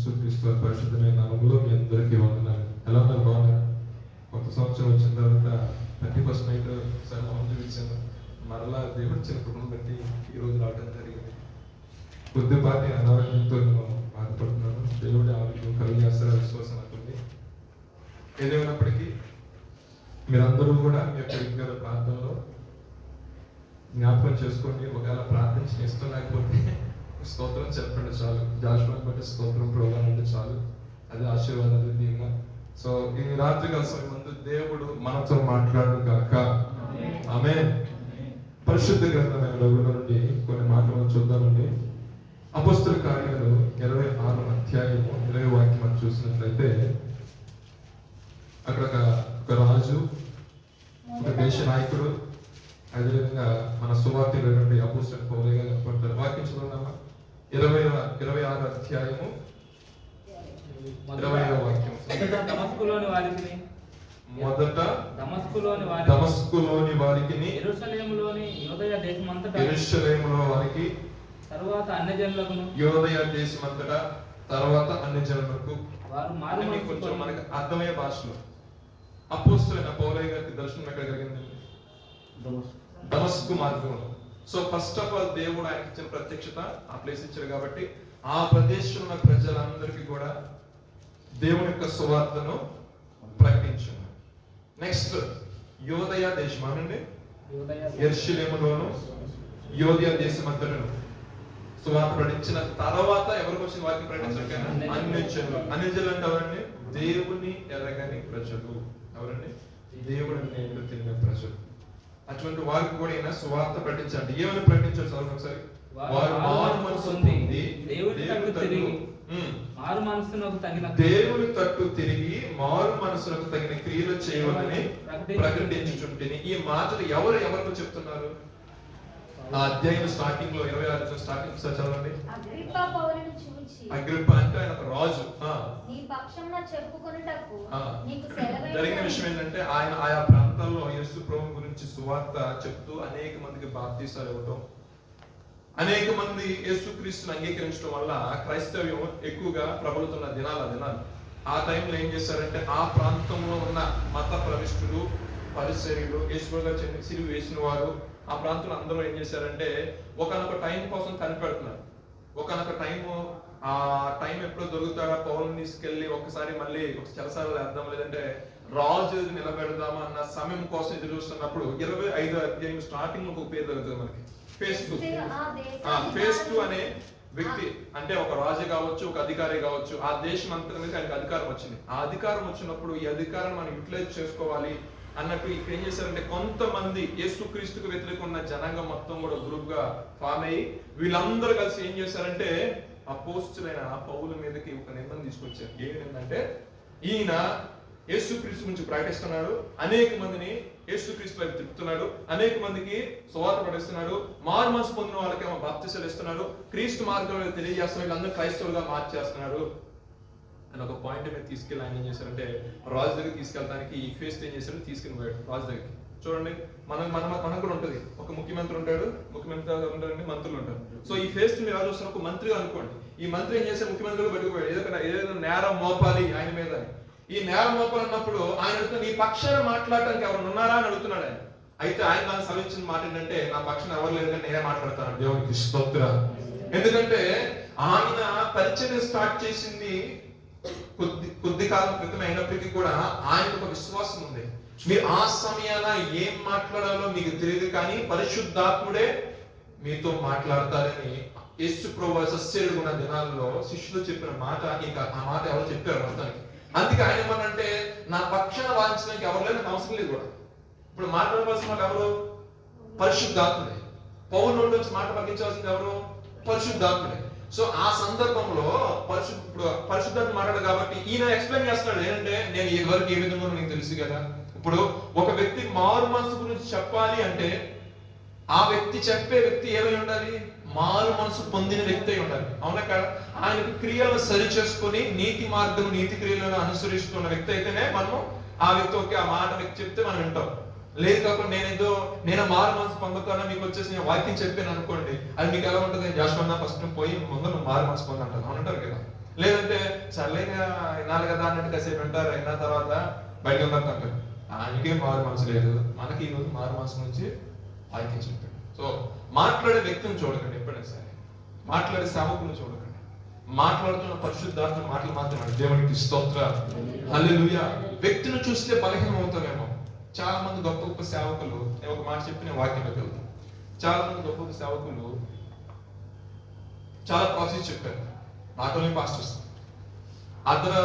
యేసుక్రీస్తు పరిశుద్ధమైన నామములో మీ అందరికీ వందనాలు. ఎలా ఉన్నారు? బాగున్నారు? కొత్త సంవత్సరం వచ్చిన తర్వాత 31st నైట్ సరే మనం చూపించాను. మరలా దేవుడు ఇచ్చిన కృపను బట్టి ఈ రోజు రావడం జరిగింది. కొద్దిపాటి అనారోగ్యంతో నేను బాధపడుతున్నాను. దేవుడి ఆరోగ్యం కలిగేస్తారని విశ్వాసం నాకుంది. ఏదేమైనప్పటికీ మీరందరూ కూడా మీ యొక్క వ్యక్తిగత ప్రార్థనలో జ్ఞాపకం చేసుకోండి. ఒకవేళ ప్రార్థన ఇష్టం లేకపోతే స్తోత్రం చెప్పండి చాలు. జాషువాని బట్టి స్తోత్రం ప్రోగ్రాం అంటే చాలు. అది ఆశీర్వాదాలు దీవెన. సో ఈ రాత్రి కలిసి ముందు దేవుడు మనతో మాట్లాడను గాక. ఆమేన్. పరిశుద్ధ గ్రంథమైన బైబిల్ నుండి కొన్ని మాటలు చూద్దామండి. అపొస్తలుల కార్యాలు 26వ అధ్యాయము 20వ వాక్యం మనం చూసినట్లయితే అక్కడ ఒక రాజు, ఒక దేశ నాయకుడు, అదేవిధంగా మన సువార్తీయులు నుండి అపోస్తలుడు పౌలుగా కనపడతారు. వాక్యం చదువుదామా? 26వ అధ్యాయము 20వ వాక్యం. మొదట దమస్కులోని వారికి, యెరూషలేములో వారికి, తరువాత అన్యజనులకు, యూదయ దేశమంతటా, తర్వాత అన్యజనులకు. కొంచెం మనకి అర్థమయ్యే భాషలో అపోస్తలుడైన పౌలు గారికి దర్శనం ఎక్కడ కలిగిందండి? దమస్కు మార్గంలో. సో ఫస్ట్ ఆఫ్ ఆల్ దేవుడు ఆయనకి ఇచ్చిన ప్రత్యక్షత ఆ ప్లేస్ ఇచ్చారు కాబట్టి ఆ ప్రదేశంలో ఉన్న ప్రజలందరికీ కూడా దేవుని యొక్క సువార్తను ప్రకటించారు. నెక్స్ట్ యూదయ దేశం అనండి, యెరూషలేములోను యూదయ దేశం అంతటను సువార్త ప్రకటించిన తర్వాత ఎవరికి వచ్చిన వాక్యం ప్రకటించారు? అన్యజనులు. అన్యజనులు అంటే ఎవరండి? దేవుని ఎరగని ప్రజలు. ఎవరండి? దేవుడిని తెలియని ప్రజలు. అటువంటి వారికి కూడా ఈయన సువార్త ప్రకటించాలి. ఏమని ప్రకటించారు? చదువు ఒకసారి. వారు మారు మనసు పొంది దేవుని తట్టు తిరిగి మారు మనసులకు తగిన క్రియలు చేయవలని ప్రకటించుచుంటిని. ఈ మాటలు ఎవరికి చెప్తున్నారు? ఆ అధ్యాయం స్టార్టింగ్ లో 26 స్టార్టింగ్ చదవండి. అగ్రిప్ప అంటే ఆయన ఒక రాజు. జరిగిన విషయం ఏంటంటే ఆయన ఆయా ప్రాంతాల్లో యేసు ప్రభు గురించి సువార్త చెప్తూ అనేక మందికి బాప్తీసాలు ఇవ్వటం, అనేక మంది యేసుక్రీస్తుని అంగీకరించడం వల్ల క్రైస్తవ్యం ఎక్కువగా ప్రబలుతున్న దినాలు. ఆ టైంలో ఏం చేశారంటే ఆ ప్రాంతంలో ఉన్న మత ప్రవిష్టులు, పరిసర్యులు, యేసుగా సిలువ వేసిన వారు ఆ ప్రాంతంలో అందరూ ఏం చేశారంటే ఒకనొక టైం కోసం కనిపెడుతున్నారు. ఒకనొక టైం ఎప్పుడు దొరుకుతాడా పౌలుని తీసుకెళ్లి ఒకసారి మళ్ళీ ఒక చెరసాల వేద్దాం, లేదంటే రాజు నిలబెడదామా అన్న సమయం కోసం ఎదురు చూస్తున్నప్పుడు 25వ అధ్యాయం స్టార్టింగ్ ఒక పేరు దొరుకుతుంది మనకి. ఫేస్తు అనే వ్యక్తి, అంటే ఒక రాజు కావచ్చు, ఒక అధికారి కావచ్చు, ఆ దేశం అంతా మీద ఆయనకు అధికారం వచ్చింది. ఆ అధికారం వచ్చినప్పుడు ఈ అధికారం మనం యూటిలైజ్ చేసుకోవాలి అన్నట్టు ఇక్కడ ఏం చేశారంటే కొంతమంది యేసుక్రీస్తుకు వ్యతిరేకంగా ఉన్న జనాంగం మొత్తం కూడా గ్రూప్ గా ఫామ్ అయ్యి వీళ్ళందరూ కలిసి ఏం చేశారంటే అపోస్తలుడైన పౌలు మీదకి ఒక నిబంధన తీసుకొచ్చారు. ఏంటంటే ఈయన యేసుక్రీస్తు గురించి ప్రకటిస్తున్నాడు, అనేక మందిని యేసుక్రీస్తు వైపు తిప్పుతున్నాడు, అనేక మందికి సువార్త ప్రకటిస్తున్నాడు, మారు మనసు పొందిన వాళ్ళకేమో బాప్తిసాలు ఇస్తున్నాడు, క్రీస్తు మార్గంలో తెలియజేస్తున్నాడు, వీళ్ళందరూ క్రైస్తవులుగా మార్చేస్తున్నాడు అని ఒక పాయింట్ మీద తీసుకెళ్ళి ఆయన ఏం చేశారంటే రాజు దగ్గర తీసుకెళ్ళడానికి ఈ ఫేస్ట్ ఏం చేశాడు, తీసుకుని పోయాడు రాజు దగ్గరికి. చూడండి, మనకు కూడా ఉంటుంది, ఒక ముఖ్యమంత్రి ఉంటాడు, ఉంటారండి, మంత్రులు ఉంటారు. సో ఈ ఫేస్ట్ మీరు రాజు వస్తున్న ఒక మంత్రిగా అనుకోండి. ఈ మంత్రి ఏం చేశారు, ముఖ్యమంత్రిగా పెట్టుకుపోయాడు, ఏదైనా నేరం మోపాలి ఆయన మీద. ఈ నేరం మోపాలన్నప్పుడు ఆయన అడుగుతున్న నీ పక్షాన మాట్లాడటానికి ఎవరు ఉన్నారా అని అడుగుతున్నాడు ఆయన. అయితే ఆయన నాకు సవించిన మాట ఏంటంటే నా పక్షాన ఎవరు లేదు కానీ నేనే మాట్లాడతాను. దేవునికి స్తోత్రం. ఎందుకంటే ఆయన పరిచయం స్టార్ట్ చేసింది కొద్ది కాలం క్రితం అయినప్పటికీ కూడా ఆయనకు ఒక విశ్వాసం ఉంది. మీరు ఆ సమయాన ఏం మాట్లాడాలో మీకు తెలియదు కానీ పరిశుద్ధాత్ముడే మీతో మాట్లాడతారని యేసు ప్రభువు సస్యరుడు ఉన్న దినాల్లో శిష్యులు చెప్పిన మాట, ఇంకా ఆ మాట ఎవరు చెప్పారు మొత్తానికి. అందుకే ఆయన ఏమనంటే నా పక్షాన వాయించడానికి ఎవరు లేదు, నాకు అవసరం లేదు కూడా. ఇప్పుడు మాట్లాడవలసిన వాళ్ళు ఎవరు? పరిశుద్ధాత్ముడే. పౌలు నోటి నుంచి మాట పలికించాల్సింది ఎవరు? పరిశుద్ధాత్ముడే. సో ఆ సందర్భంలో పరిశుద్ధాత్మ మాట్లాడు కాబట్టి ఈయన ఎక్స్ప్లెయిన్ చేస్తున్నాడు ఏంటంటే నేను ఈ వరకు ఏ విధంగా నీకు తెలుసు కదా. ఇప్పుడు ఒక వ్యక్తి మారు మనసు గురించి చెప్పాలి అంటే ఆ వ్యక్తి చెప్పే వ్యక్తి ఏమై ఉండాలి? మారు మనసు పొందిన వ్యక్తి అయి ఉండాలి. అవునా కదా? ఆయనకు క్రియలను సరి చేసుకొని నీతి మార్గం, నీతి క్రియలను అనుసరిస్తున్న వ్యక్తి అయితేనే మనం ఆ వ్యక్తి ఓకే ఆ మాట వ్యక్తి చెప్తే మనం వింటాం. లేదు కాకుండా నేను మారు మనసు పొందుతాను మీకు వచ్చేసి నేను వాక్యం చెప్పాను అనుకోండి, అది మీకు ఎలా ఉంటుంది? జాషువా ఫస్ట్ పోయి ముందు నువ్వు మారు మనసు పొందంటాను అవునంటారు కదా. లేదంటే చల్లగా వినాలి కదా అన్నట్టు కాసేపు వింటారు, అయిన తర్వాత బయటకు వెళ్తారు. ఆయనకే మారు మనసు లేదు, మనకి ఈ రోజు మారు మనసు నుంచి వాక్యం చెప్పాడు. సో మాట్లాడే వ్యక్తిని చూడకండి ఎప్పుడైనా సరే, మాట్లాడే సేవకుని చూడకండి, మాట్లాడుతున్న పరిశుద్ధాత్మ మాటలు మాత్రమే. దేవునికి స్తోత్రాలు, హల్లెలూయా. వ్యక్తిని చూస్తే బలహీనం అవుతామేమో. చాలా మంది గొప్ప గొప్ప సేవకులు, నేను ఒక మాట చెప్పి నేను వాక్యంలోకి వెళ్తాను. చాలా మంది గొప్ప గొప్ప సేవకులు చాలా ప్రాసెస్ చెప్పారు, not only pastors, other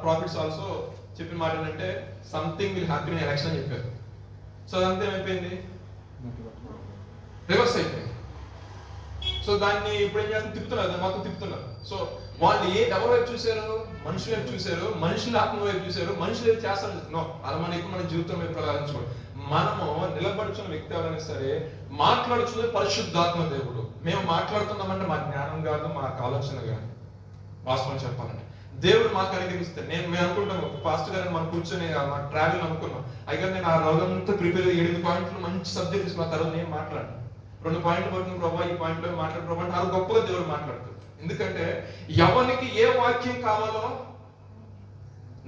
profits also. చెప్పిన మాట ఏంటంటే something will happy in election అని చెప్పారు. సో అదంతా ఏమైపోయింది, రివర్స్ అయిపోయింది. సో దాన్ని ఇప్పుడు ఏం చేస్తున్నారు, తిప్పుతున్నారు, దాన్ని మొత్తం తిప్పుతున్నారు. సో వాళ్ళు ఎవరి వైపు చూశారు, మనుషుల వైపు చూశారు, మనుషుల ఆత్మ వైపు చూశారు, మనుషులు ఏం చేస్తారు. నో, అలా మన ఇప్పుడు మన జీవితం వైపు ప్రలాదించుకోండి. మనము నిలబడుచున్న వ్యక్తి ఎవరైనా సరే మాట్లాడుచున్నది పరిశుద్ధాత్మ దేవుడు. మేము మాట్లాడుతున్నామంటే మా జ్ఞానం కాదు, మాకు ఆలోచన కాదు. వాస్తవం చెప్పాలంటే దేవుడు మాకు అనుగ్రహిస్తే, మేము అనుకుంటాము పాస్టర్ గారిని మనం కూర్చొని మా ట్రావెల్ అనుకున్నాం, అయితే నేను ఆ రోజంతా ప్రిపేర్ 8 పాయింట్లు మంచి సబ్జెక్ట్ తీసుకున్న తర్వాత నేను మాట్లాడు 2 పాయింట్లు పడుతుంది ప్రభావ, ఈ పాయింట్లో మాట్లాడు ప్రభావ అంటే అది గొప్పగా దేవుడు మాట్లాడుతుంది. ఎందుకంటే ఎవరికి ఏ వాక్యం కావాలో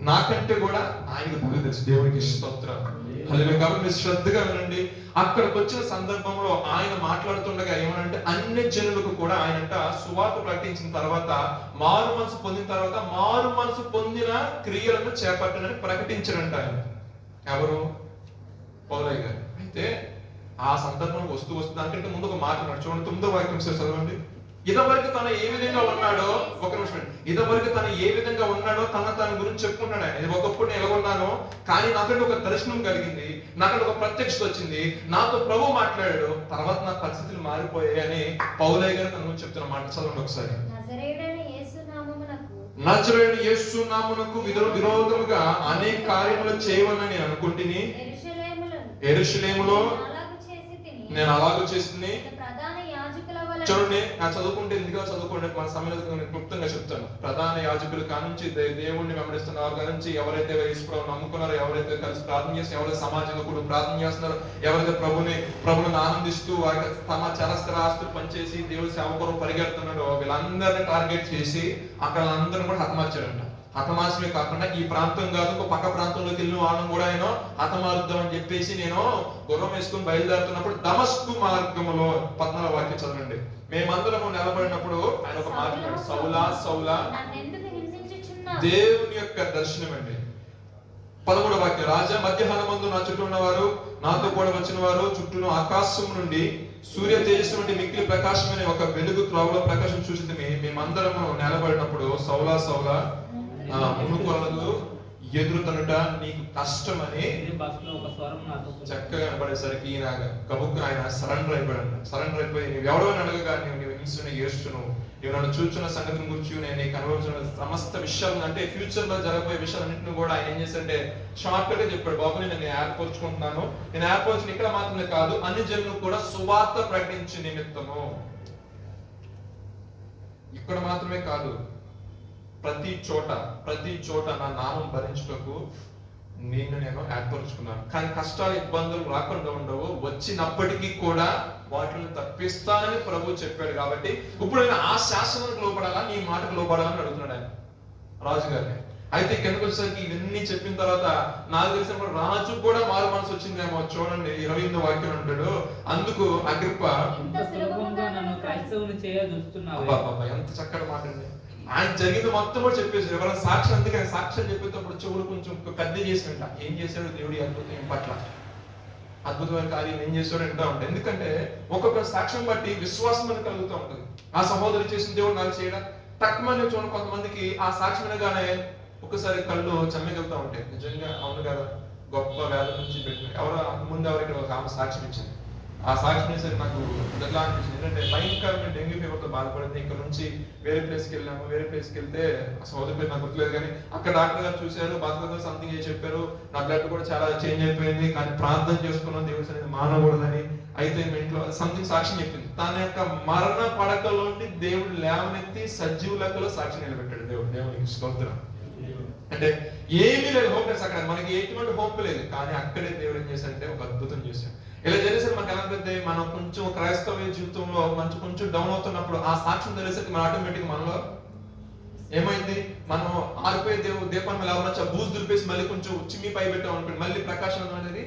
నాకంటే కూడా ఆయనకు బాగా తెలుసు. దేవునికి స్తోత్రం, హల్లెలూయా. కాబట్టి మీరు శ్రద్ధగా వినండి. అక్కడికి వచ్చిన సందర్భంలో ఆయన మాట్లాడుతుండగా ఏమనంటే అన్ని జనులకు కూడా ఆయనంట సువార్త ప్రకటించిన తర్వాత, మారు మనసు పొందిన తర్వాత మారు మనసు పొందిన క్రియలను చేపట్టనని ప్రకటించారంట ఆయన. ఎవరు? పౌలయ్య గారు. అయితే ఆ సందర్భం వస్తూ దానికంటే ముందు ఒక మాట ఉన్నాడు చూడండి, 9వ వాక్యం చదవండి. ఇదివరకు తన ఏ విధంగా ఉన్నాడో, ఒక నిమిషం, ఇదివరకు తన ఏ విధంగా ఉన్నాడో తన గురించి చెప్పుకుంటాడు ఆయన. ఇది ఒకప్పుడు నేను ఎలా ఉన్నానో, కానీ నాకంటే ఒక దర్శనం కలిగింది, నాకంటే ఒక ప్రత్యక్షత వచ్చింది, నాతో ప్రభు మాట్లాడాడు, తర్వాత నా పరిస్థితులు మారిపోయాయి అని పౌలయ్య గారు తన గురించి చెప్తున్న మాట చదవండి ఒకసారి. నజరేయుడైన యేసు నామమునకు విరోధముగా అనేక కార్యములు చేయవలని అనుకుంటుని యెరూషలేములో నేను అలాగూ చేసింది. చూడండి, నా చదువుకుంటే ఎందుకు చదువుకోండి, మన సమయంలో క్లుప్తంగా చెప్తాను. ప్రధాన యాజకులు కానుంచి దేవుణ్ణి వెంబడిస్తున్న వారి కానుంచి ఎవరైతే యేసుప్రభువుని నమ్ముకున్నారో, ఎవరైతే కలిసి ప్రార్థన చేసి, ఎవరైతే సమాజంలో కూడా ప్రార్థన చేస్తున్నారో, ఎవరైతే ప్రభుని ఆనందిస్తూ వారి తమ చరస్థిర ఆస్తులు పనిచేసి దేవుడి సేవ కొరకు పరిగెడుతున్నాడో వీళ్ళందరినీ టార్గెట్ చేసి అక్కడ అందరిని కూడా హతమార్చారంట. హతమార్చమే కాకుండా ఈ ప్రాంతం కాదు ఇంకో పక్క ప్రాంతంలోకి వెళ్ళిన వాళ్ళని కూడా ఆయన హతమారుద్దాం అని చెప్పేసి నేను గుర్రం వేసుకుని బయలుదేరుతున్నప్పుడు దమస్కు మార్గములో 14వ వాక్యం చదవండి. మేమందరము నిలబడినప్పుడు ఆయన ఒక మాట, సౌలా సౌలా, దేవుని యొక్క దర్శనం అండి. 13వ వాక్యం, రాజా మధ్యాహ్నమందు నా చుట్టూ ఉన్నవారు, నాతో కూడా వచ్చిన వారు చుట్టూను ఆకాశం నుండి సూర్య తేజస్సు నుండి మిక్కిలి ప్రకాశమనే ఒక వెలుగు త్రోవలో ప్రకాశం చూసింది. మేమందరము నిలబడినప్పుడు సౌలా సౌలా మునుకొనదు ఎదురుతనుట నీకు కష్టమని చక్కగా కనబడేసరికి ఈయన కబుక్కు ఆయన సరెండర్ అయిపోయి నీవు ఎవడో అడగగా నీవు హింసను యేసును, నీవు నన్ను చూస్తున్న సంగతిని గురించి నేను నీకు అనుభవించిన సమస్త విషయాలు, అంటే ఫ్యూచర్ లో జరగబోయే విషయాలన్నింటినీ కూడా ఆయన ఏం చేశాడంటే షార్ట్ గా చెప్పాడు. బాబు నేను ఏర్పరచుకుంటున్నాను, నేను ఏర్పరచుకుని ఇక్కడ మాత్రమే కాదు అన్ని జనులకు కూడా సువార్త ప్రకటించే నిమిత్తము, ఇక్కడ మాత్రమే కాదు ప్రతి చోట నా నామం భరించుటకు నిన్ను నేను ఏర్పరచుకున్నాను. కానీ కష్టాలు ఇబ్బందులు రాకుండా ఉండవు, వచ్చినప్పటికీ కూడా వాటిని తప్పిస్తానని ప్రభు చెప్పాడు. కాబట్టి ఇప్పుడు నేను ఆ శాసనానికి లోపడాలా, నీ మాటకు లోపడాలని అడుగుతున్నాడు ఆయన రాజుగారిని. అయితే కిందకు వచ్చేసరికి ఇవన్నీ చెప్పిన తర్వాత నాకు తెలిసినప్పుడు రాజు కూడా మారు మనసు వచ్చిందేమో. చూడండి 28వ వాక్యం అంటాడు, అందుకు అగ్రిప్ప ఎంత చక్కటి మాట అండి. ఆయన జరిగింది మొత్తం కూడా చెప్పేసాడు. ఎవరైనా సాక్ష్యం, అందుకే ఆయన సాక్ష్యం చెప్పేటప్పుడు చెవులు కొంచెం పెద్ద చేసినట్ట, ఏం చేశాడు దేవుడి అద్భుతం పట్ల, అద్భుతమైన కార్యం ఏం చేశాడు అంటా ఉంటాయి. ఎందుకంటే ఒక్కొక్క సాక్ష్యం బట్టి విశ్వాసం అనేది కలుగుతూ ఉంటుంది. ఆ సహోదరు చేసిన దేవుడు నాకు చేయడం తక్కువని చూడండి. కొంతమందికి ఆ సాక్ష్యం అనగానే ఒకసారి కళ్ళు చెమ్మగలుగుతూ ఉంటాయి. నిజంగా అవును కదా, గొప్ప వేద నుంచి పెట్టిన ఎవరో ముందు ఎవరికి ఒక ఆమె సాక్ష్యం ఇచ్చింది. ఆ సాక్ష్యం సరే నాకు ఎట్లా అనిపించింది, ఎందుకంటే భయంకరమైన డెంగ్యూ ఫీవర్తో బాధపడింది. ఇక్కడ నుంచి వేరే ప్లేస్కి వెళ్ళాము. వేరే ప్లేస్కి వెళ్తే సోదరి పేరు నాకు గుర్తులేదు, కానీ అక్కడ డాక్టర్ గారు చూశారు, బాధ సంథింగ్ చేసి చెప్పారు. నా బ్లడ్ కూడా చాలా చేంజ్ అయిపోయింది, కానీ ప్రార్థన చేసుకున్నాం దేవుడి అనేది మానకూడదని. అయితే మీ ఇంట్లో సంథింగ్ సాక్ష్యం చెప్పింది. తన యొక్క మరణ పడకలోండి దేవుడు లేవనెత్తి సజీవ లెక్కలో సాక్షి నిలబెట్టాడు. దేవునికి స్తోత్రం. అంటే ఏమీ లేదు, హోప్లెస్. అక్కడ మనకి ఎటువంటి హోప్ లేదు, కానీ అక్కడే దేవుడు ఏం చేశాడంటే ఒక అద్భుతం చేశాడు. ఇలా చేసేసరికి మనకు ఎలా అంటే మనం కొంచెం క్రైస్తవ జీవితంలో కొంచెం డౌన్ అవుతున్నప్పుడు ఆ సాక్ష్యం తెలిసేసరికి మన ఆటోమేటిక్ మనలో ఏమైంది? మనం ఆరిపోయే దీపం మీద ఎవరన్నా బూజు దులిపేసి మళ్ళీ కొంచెం చిమ్మి పై పెట్టాం అనుకోండి, మళ్ళీ ప్రకాశం అనేది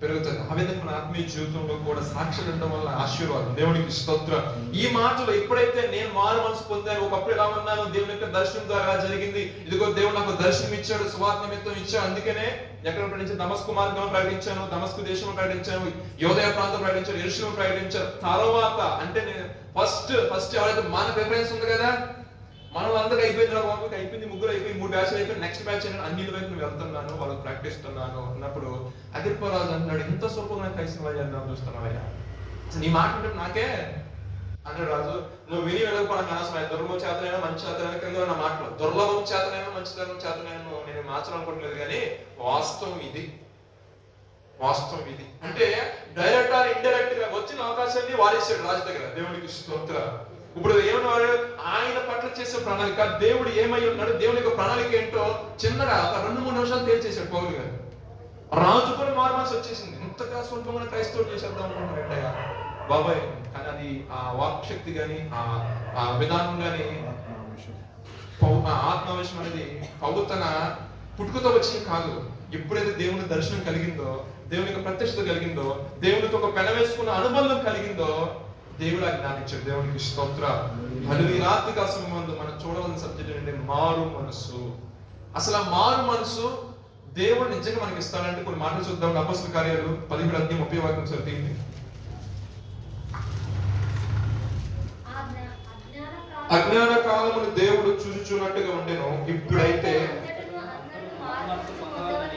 పెరుగుతుంది. ఆ విధంగా మన ఆత్మీయ జీవితంలో కూడా సాక్షులు ఉండడం వల్ల ఆశీర్వాదం. దేవునికి స్తోత్రం. ఈ మాటలు ఎప్పుడైతే నేను మారు మనసు పొందాను, ఒకప్పుడు ఎలా ఉన్నాను, దేవుని యొక్క దర్శనం ద్వారా జరిగింది, ఇదిగో దేవుడు నాకు దర్శనం ఇచ్చాడు, సువార్త నిమిత్తం ఇచ్చాడు, అందుకనే ఎక్కడ నుంచి దమస్కు మార్గం ప్రకటించాను, దమస్కు దేశం ప్రకటించాను, యోదయ ప్రాంతం ప్రకటించాను, యెరూషలేము ప్రకటించాను. తర్వాత అంటే నేను ఫస్ట్ ఎవరైతే మన ప్రిఫరెన్స్ ఉంది కదా, మనం అందరూ అయిపోయింది, బాబు అయిపోయింది, ముగ్గురు అయిపోయి 3 బ్యాచ్లు అయిపోయి నెక్స్ట్ బ్యాచ్ అన్ని వైపు వెళ్తున్నాను, వాళ్ళకి ప్రకటిస్తున్నాను అన్నప్పుడు అగ్రిప్పరాజు అంటున్నాడు, ఇంత స్వల్పంగా క్రైస్తవ చేద్దాం చూస్తున్నావయ్యా, నీ మాట అంటే నాకే అన్నాడు రాజు. నువ్వు విని వెళ్ళకపోవడానికి అనవసరం, దుర్లభం చేతనైనా మంచి చేతనైనా కింద నా మాటలు, దుర్లభం చేతనైనా మంచితనం చేతనైనా నేను మార్చాలనుకోవట్లేదు, కానీ వాస్తవం ఇది. అంటే డైరెక్ట్ ఆర్ ఇండైరెక్ట్ గా వచ్చిన అవకాశాన్ని వాడేసాడు రాజు దగ్గర. దేవునికి స్తోత్రం. ఇప్పుడు ఏమన్నాడు? ఆయన పట్ల చేసే ప్రణాళిక, దేవుడు ఏమై ఉన్నాడు, దేవుని యొక్క ప్రణాళిక ఏంటో చిన్నగా ఒక 2-3 నిమిషాలు తేల్చేశాడు పౌలు గారు. రాజు కూడా మారుమనసు వచ్చేసింది. ఇంతగా స్వల్పంగా క్రైస్తవులు చేసేద్దాం అనుకుంటున్నారంటయ్యా బాబాయ్. కానీ అది ఆ వాక్శక్తి గాని ఆ విధానం గాని ఆత్మావేశం అనేది పౌలు తన పుట్టుకతో వచ్చింది కాదు. ఎప్పుడైతే దేవుని దర్శనం కలిగిందో, దేవుని యొక్క ప్రత్యక్షత కలిగిందో, దేవునితో ఒక పెన వేసుకున్న అనుబంధం కలిగిందో, దేవుడు జ్ఞానించాడు. దేవునికి స్తోత్రం. ఈ రాత్రి కాలం మనం చూడవలసిన సబ్జెక్ట్ ఏంటంటే మారు మనసు. అసలు ఆ మారు మనసు దేవుడు నిజంగా మనకి ఇస్తాడంటే కొన్ని మాటలు చూద్దాం. అపొస్తలుల కార్యాలు 17:30 చదివింది. అజ్ఞాన కాలమును దేవుడు చూచుచున్నట్టుగా ఉండెను, ఇప్పుడైతే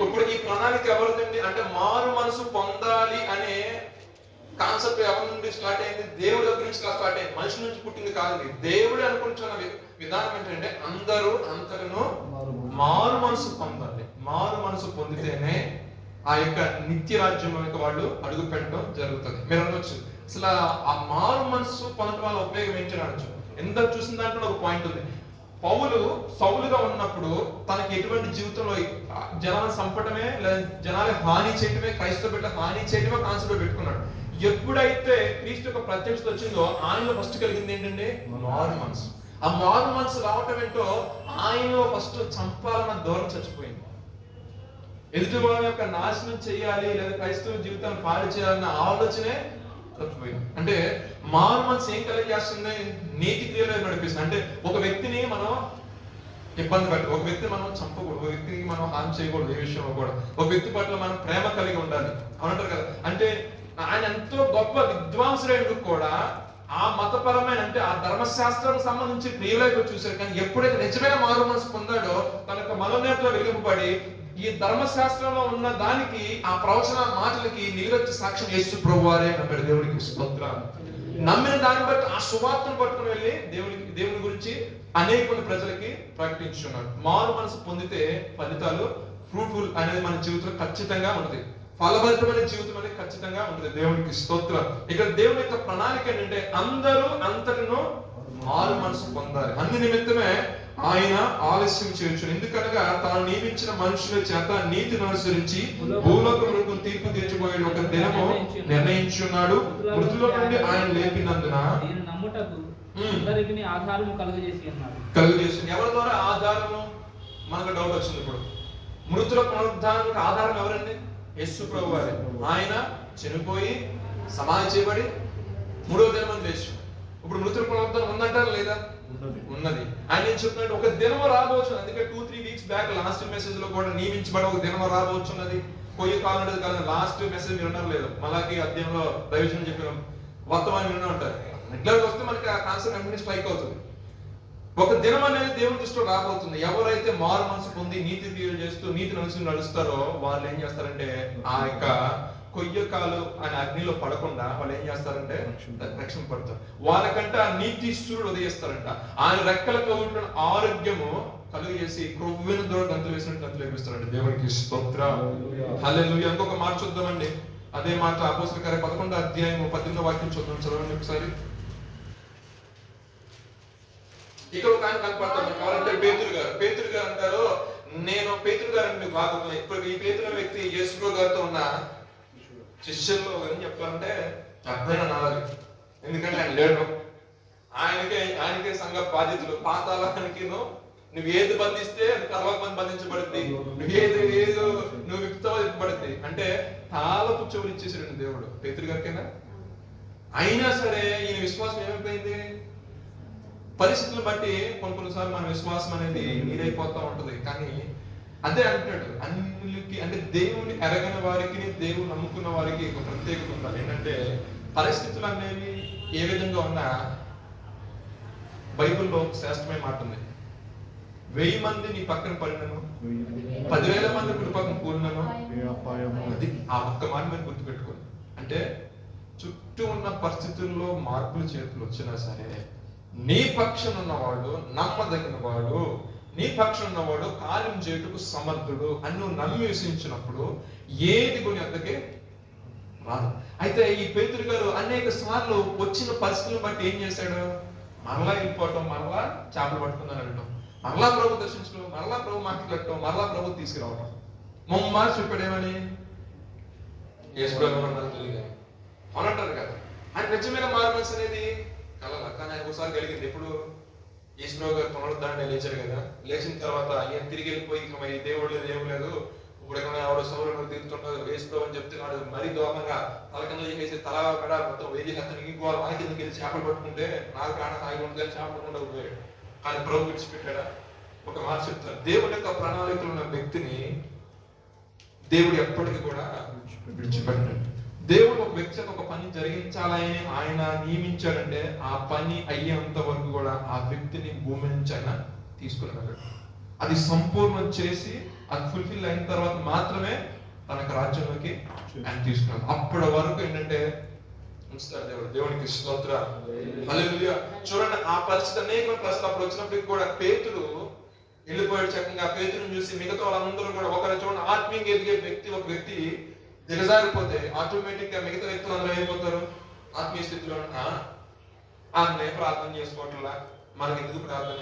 ఇప్పుడు ఈ ప్రణాళిక ఎవరిదండి అంటే మారు మనసు పొందాలి అనే కాన్సెప్ట్ ఎవరి నుండి స్టార్ట్ అయింది? దేవుడి దగ్గర నుంచి స్టార్ట్ అయింది, మనిషి నుంచి పుట్టింది కాదు. దేవుడు అనుకుంటున్న విధానం ఏంటంటే అందరూ అంతటను మారు మనసు పొందాలి. మారు మనసు పొందితేనే ఆ యొక్క నిత్య రాజ్యం యొక్క వాళ్ళు అడుగు పెట్టడం జరుగుతుంది. మీరు అనొచ్చు, అసలు ఆ మారు మనసు పొందడం వల్ల ఉపయోగం ఏంటి అనొచ్చు. ఎంత చూసిన దాంట్లో ఒక పాయింట్ ఉంది. పౌలు సౌలుగా ఉన్నప్పుడు తనకి ఎటువంటి జీవితంలో జనాలను చంపటమే లేదా జనాలకు హాని చేయటమే, క్రైస్తవ బిడ్డ హాని చేయటమే కాన్సెప్ట్ పెట్టుకున్నాడు. ఎప్పుడైతే క్రీస్తు యొక్క ప్రత్యక్షత వచ్చిందో ఆయనలో ఫస్ట్ కలిగింది ఏంటంటే మారు మనసు. ఆ మారు మనసు రావటం ఏంటో ఆయనలో ఫస్ట్ చంపాలన్న దూరం చచ్చిపోయింది. ఎదుటి వాళ్ళ యొక్క నాశనం చేయాలి లేదా క్రైస్తవ జీవితాన్ని పాడు చేయాలన్న ఆలోచనే చచ్చిపోయింది. అంటే మారు మనసు ఏం కలిగేస్తుంది? నీతి క్రియలో నడిపిస్తుంది. అంటే ఒక వ్యక్తిని మనం ఇబ్బంది పెట్టకూడదు, ఒక వ్యక్తిని మనం చంపకూడదు, ఒక వ్యక్తికి మనం హాని చేయకూడదు, ఏ విషయంలో కూడా ఒక వ్యక్తి పట్ల మనం ప్రేమ కలిగి ఉండాలి అనంటారు కదా. అంటే ఆయన ఎంతో గొప్ప విద్వాంసుడు కూడా ఆ మతపరమైన అంటే ఆ ధర్మశాస్త్రం సంబంధించి క్రియలైపు చూశారు. కానీ ఎప్పుడైతే నిజమైన మారు మనసు పొందాడో తన యొక్క మనోనేతలో వెలిగింపబడి ఈ ధర్మశాస్త్రంలో ఉన్న దానికి ఆ ప్రవచన మాటలకి నిలవెత్తి సాక్ష్యం యేసు ప్రభువారే అన్నాడు. దేవునికి స్తోత్రం. నమ్మిన దాన్ని బట్టి ఆ సువార్తను పట్టుకుని వెళ్ళి దేవుని గురించి అనేక మంది ప్రజలకి ప్రకటించున్నాడు. మారు మనసు పొందితే ఫలితాలు ఫ్రూట్ఫుల్ అనేది మన జీవితంలో ఖచ్చితంగా ఉంటుంది. ఫలభరితమైన జీవితం అనేది ఖచ్చితంగా ఉంటుంది. దేవునికి స్తోత్రం. ఇక్కడ దేవుని యొక్క ప్రణాళిక ఏంటంటే అందరూ అంతటను మారు మనసు పొందాలి. అన్ని నిమిత్తమే ఆయన ఆలస్యం చేయొచ్చు. ఎందుకనగా తాను నియమించిన మనుషుల చేత నీతిని అనుసరించి భూలోకములకు తీర్పు తీర్చిపోయే ఒక దినము నిర్ణయించున్నాడు. మృతుల నుండి ఆయన లేపినందున కలుగజేసి ఎవరి ద్వారా ఆధారము? మనకు డౌట్ వచ్చింది. ఇప్పుడు మృతుల పునరుద్ధానానికి ఆధారం ఎవరండి? యేసు ప్రభువారే. ఆయన చనిపోయి సమాధి చేయబడి 3వ దినం లేచి ఇప్పుడు మృతుల పునరుద్ధానం ఉందంటారా లేదా? ఉన్నది. ఆయన ఏం చెప్తున్నాడు? ఒక దినము రాబోచ్చు. అందుకే 2-3 వీక్స్ బ్యాక్ లాస్ట్ మెసేజ్ లో కూడా నియమించబడి ఒక దినము రాబోచున్నది. కొయ్య కాలం కాదు. లాస్ట్ మెసేజ్ మీరు ఉన్నారు లేదు, మలాకి అధ్యాయంలో దైవజనం చెప్పిన వర్తమానం వినే ఉంటారు. ఇట్లా వస్తే మనకి ఆ కాన్సెప్ట్ వెంటనే స్ట్రైక్ అవుతుంది. ఒక దినం అనేది దేవుని దృష్టిలో రాబోతుంది. ఎవరైతే మారు మనసు పొంది నీతి క్రియలు చేస్తూ నీతి నడుచుకుని నడుస్తారో వాళ్ళు ఏం చేస్తారంటే ఆ యొక్క కొయ్యకాలు అనే అగ్నిలో పడకుండా వాళ్ళు ఏం చేస్తారంటే రక్షణ పడతారు. వాళ్ళకంటే ఆ నీతి సూర్యుడు ఉదయిస్తారంట. ఆయన రెక్కలతో ఉంటున్న ఆరోగ్యము కలుగు చేసి క్రొవ్విన దూరం గంతులు వేసినట్టు గంతులు వేపిస్తారంట. దేవునికి స్తోత్రం. హల్లెలూయా. ఇంకొక మాట చూద్దామండి. అదే మాట అపోస్తలుల కార్యాలు 11వ అధ్యాయం 18వ వాక్యం చూద్దాం. చదవండి ఒకసారి. ఇక్కడ ఒక ఆయన కనపడతారు. ఎవరంటే పేతురు గారు అంటారు, నేను పేతురు గారు మీకు బాగా ఇప్పుడు ఈ పేతురు వ్యక్తి యేసు గారితో ఉన్న శిష్యుల్లో అని చెప్పాలంటే అర్థమైన నాలుగు. ఎందుకంటే ఆయన లేడు. ఆయనకే సంఘ బాధ్యతలు, పాతాళానికి నువ్వు ఏది బంధిస్తే అది పరలోకం బంధించబడుద్ది, నువ్వు విప్పుతావో విప్పబడుద్ది. అంటే తాళపు చెవులు ఇచ్చేసాడు దేవుడు పేతురు గారికైనా. అయినా సరే ఈయన విశ్వాసం ఏమైపోయింది? పరిస్థితులను బట్టి కొన్నిసార్లు మన విశ్వాసం అనేది నీరైపోతా ఉంటది. కానీ అదే అంటున్నాడు, అన్నిటికి అంటే దేవుని ఎరగని వారికి, దేవుని నమ్ముకున్న వారికి ఒక ప్రత్యేకత ఉండాలి. ఏంటంటే పరిస్థితులు అనేవి ఏ విధంగా ఉన్నా బైబిల్లో శ్రేష్టమైన మాట ఉంది. 1000 మంది నీ పక్కన పడినను, 10,000 మంది కుడి పక్కన కూలినను, అది ఆ ఒక్క మాట మీద గుర్తుపెట్టుకోండి. అంటే చుట్టూ ఉన్న పరిస్థితుల్లో మార్పులు చేతులు వచ్చినా సరే నీ పక్షం ఉన్నవాడు నమ్మదగిన వాడు, నీ పక్షం ఉన్నవాడు కార్యం చేయుటకు సమర్థుడు అని నువ్వు నమ్మి విశ్వసించినప్పుడు ఏది కొని అందుకే రాదు. అయితే ఈ పేతురు గారు అనేక సార్లు వచ్చిన పరిస్థితులను బట్టి ఏం చేశాడు? మరలా వెళ్ళిపోవటం, మరలా చేపలు పట్టుకుందని అనడం, మరలా ప్రభు దర్శించడం, మరలా ప్రభు మాట్లాడటం, మరలా ప్రభు తీసుకురావడం. మొమ్మారు చెప్పాడు ఏమని? అనంటారు కదా. ఆయన నిజమైన మార్మల్స్ అనేది కలల, కానీ ఆయన ఒకసారి కలిగింది. ఎప్పుడు ఈశ్వరావు గారు పునరుద్ధరణ లేచారు కదా, లేచిన తర్వాత ఆయన తిరిగి వెళ్ళిపోయి మరి దేవుడు లేదు ఏం లేదు, ఇప్పుడు ఎక్కడ ఆవిడ సౌరంలో తిరుగుతుంటారు వేసుకో అని చెప్తున్నాడు. మరీ దూరంగా తలకింద చేసి తల కడ మొత్తం వేసి అతను ఇంకో వాళ్ళ కిందకి వెళ్ళి చేపలు పట్టుకుంటే నాకు ప్రాణం ఆగి ఉంటుంది, చేపలు ఉండకపోయాడు. ఆయన ప్రభు విడిచిపెట్టాడా? ఒక మాట చెప్తారు, దేవుడి యొక్క ప్రణాళికలు ఉన్న వ్యక్తిని దేవుడు ఎప్పటికీ కూడా విడిచిపెట్టాడు. దేవుడు ఒక వ్యక్తి ఒక పని జరిగించాలని ఆయన నియమించాడంటే ఆ పని అయ్యేంత వరకు కూడా ఆ వ్యక్తిని భూమి నుంచి ఆయన తీసుకున్నాడు. అది సంపూర్ణం చేసి అది ఫుల్ఫిల్ అయిన తర్వాత మాత్రమే తనకు రాజ్యంలోకి ఆయన తీసుకున్నాడు. అప్పటి వరకు ఏంటంటే ఉంచుతాడు దేవుడు. దేవునికి స్తోత్రం, హల్లెలూయా. చూడండి, ఆ పరిస్థితి అనేక ప్రశ్నలు అప్పుడు వచ్చినప్పటికి కూడా పేతురు వెళ్ళిపోయాడు. చక్కగా పేతురుని చూసి మిగతా వాళ్ళందరూ కూడా ఒకరు చూడండి, ఆత్మీయంగా ఎదిగే వ్యక్తి ఒక వ్యక్తి దిగజారిపోతే ఆటోమేటిక్ గా మిగతా వ్యక్తులు అందరూ అయిపోతారు ఆత్మీయ స్థితిలో. ఆమె ప్రార్థన చేసుకోవట్లా, మనకి ఎందుకు ప్రార్థన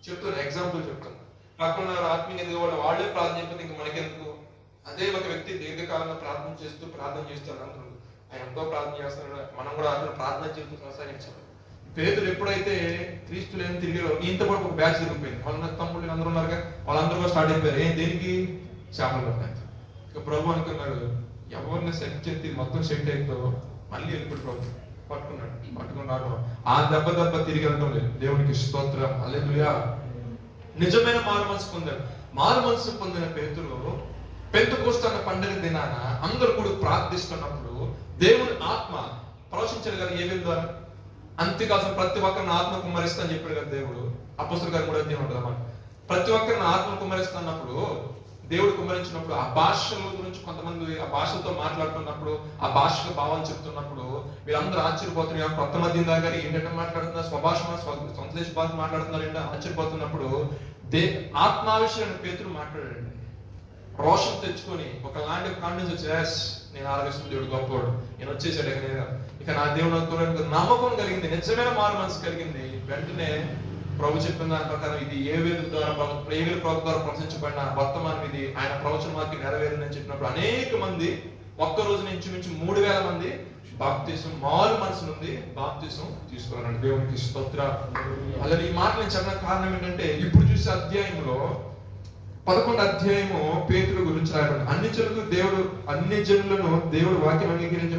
చెప్తాను, ఎగ్జాంపుల్ చెప్తాను. పక్కన ఆత్మీయ ఎదిగేవాళ్ళు వాళ్ళే ప్రార్థన చెప్పితే ఇంక మనకెందుకు? అదే ఒక వ్యక్తి దీర్ఘకాలంలో ప్రార్థన చేస్తాడు అందరూ, ఆయన ఎంతో ప్రార్థన చేస్తున్నాడు, మనం కూడా అతను ప్రార్థన చేస్తూ కొనసాగించాలి. పేతులు ఎప్పుడైతే క్రీస్తు లేని తిరిగారో ఇంత కూడా ఒక బ్యాచ్ తిరిగిపోయింది. వాళ్ళ తమ్ముళ్ళు అందరూ ఉన్నారుగా, వాళ్ళందరూ కూడా స్టార్ట్ అయిపోయారు. దేనికి? చేపలు పట్టాలి. ఇక ప్రభు అనుకున్నాడు, ఎవరిని సెట్ చేసి మొత్తం సెట్ అయితో మళ్ళీ వెళ్ళిపోయి ప్రభు పట్టుకున్నాడు. ఆ దెబ్బ తిరిగి వెళ్ళడం లేదు. దేవునికి స్తోత్రం, హల్లెలూయా. నిజమైన మారు మనసు పొందాడు. మారు మనసు పొందిన పేతురు పెంతెకోస్తు అన్న పండుగ దినాన అందరూ కూడా ప్రార్థిస్తున్నప్పుడు దేవుని ఆత్మ ప్రవచించాడు కదా. ఏ విధంగా? అంతేకాసం ప్రతి ఒక్కరిని ఆత్మ కుమ్మరిస్తా అని చెప్పాడు కదా దేవుడు. అపోస్తలుల గారు 3వ అధ్యాయం ఉంటుంది అన్నమాట. ప్రతి ఒక్కరిని ఆత్మ కుమ్మరిస్తున్నప్పుడు, దేవుడు కుమ్మరించినప్పుడు ఆ భాషల గురించి కొంతమంది ఆ భాషలతో మాట్లాడుతున్నప్పుడు, ఆ భాషల భావాలు చెప్తున్నప్పుడు వీళ్ళందరూ ఆశ్చర్యపోతున్నారు. కొత్త మధ్యం దాకా ఏంటంటే మాట్లాడుతున్నారు, స్వభాష సొంత దేశ భాష మాట్లాడుతున్నారు ఏంటో ఆశ్చర్యపోతున్నప్పుడు ఆత్మావిషయాన్ని పేతురు మాట్లాడాడు. రోషం తెచ్చుకొని ఒకలాంటి కాన్ఫిడెన్స్ వచ్చి, నేను ఆరాధిస్తున్న దేవుడు గొప్పవాడు, నేను వచ్చేసాడు ఇక నా దేవుడు నమ్మకం కలిగింది, నిజమైన మారు మనసు కలిగింది. వెంటనే ప్రభు చెప్పిన దాని ప్రకారం ఇది ఏవేలు ద్వారా ప్రవచించబడిన వర్తమానం, ఇది ఆయన ప్రవచన వాక్యం నెరవేరిందని చెప్పినప్పుడు అనేక మంది ఒక్క రోజు ఇంచుమించు 3,000 మంది బాప్తిసం, మారు మనసు నుండి బాప్తిసం తీసుకున్నారండి. దేవునికి స్తోత్రం. అలా ఈ మాట నేను చెప్పిన కారణం ఏంటంటే, ఇప్పుడు చూసే అధ్యాయంలో 11వ అధ్యాయము పేతురు గురించి రాయబడింది. అన్ని జనులను దేవుడు వాక్యం అంగీకరించే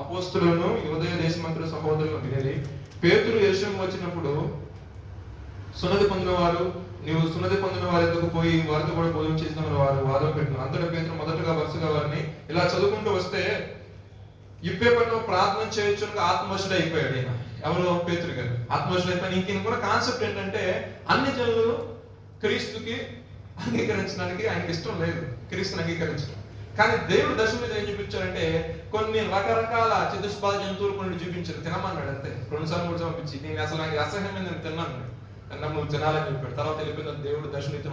అపోస్తులను యూదయ దేశమంతుల సహోదరులను వినేది. పేతురు యెరూషలేము వచ్చినప్పుడు సున్నతి పొందిన వారి ఎందుకు పోయి వారితో కూడా భోజనం చేసిన వారు వాదం పెట్టిన. అంతటా పేతురు మొదటగా వరుసగా వారిని ఇలా చదువుకుంటూ వస్తే ఇప్పేపట్లో ప్రార్థన చేయొచ్చు ఆత్మవశుడు అయిపోయాడు. ఈయన ఎవరు? పేతురు గారు ఆత్మవశుడు అయిపోయాడు. ఇంక కూడా కాన్సెప్ట్ ఏంటంటే, అన్ని జనులు క్రీస్తుకి అంగీకరించడానికి ఆయనకి ఇష్టం లేదు, క్రీస్తుని అంగీకరించడం. కానీ దేవుడు దర్శనం మీద ఏం చూపించారంటే, కొన్ని రకరకాల చతుష్పాద జంతువులు కొన్ని చూపించారు, తినమన్నాడు అంతే. 2 సార్లు 3 సార్లు పంపించి, నేను అసలు నాకు అసహ్యమైన నేను తిన్నాను అన్న, నువ్వు తినాలని చెప్పాడు. తర్వాత వెళ్ళిపోయిన దేవుడు దర్శనంతో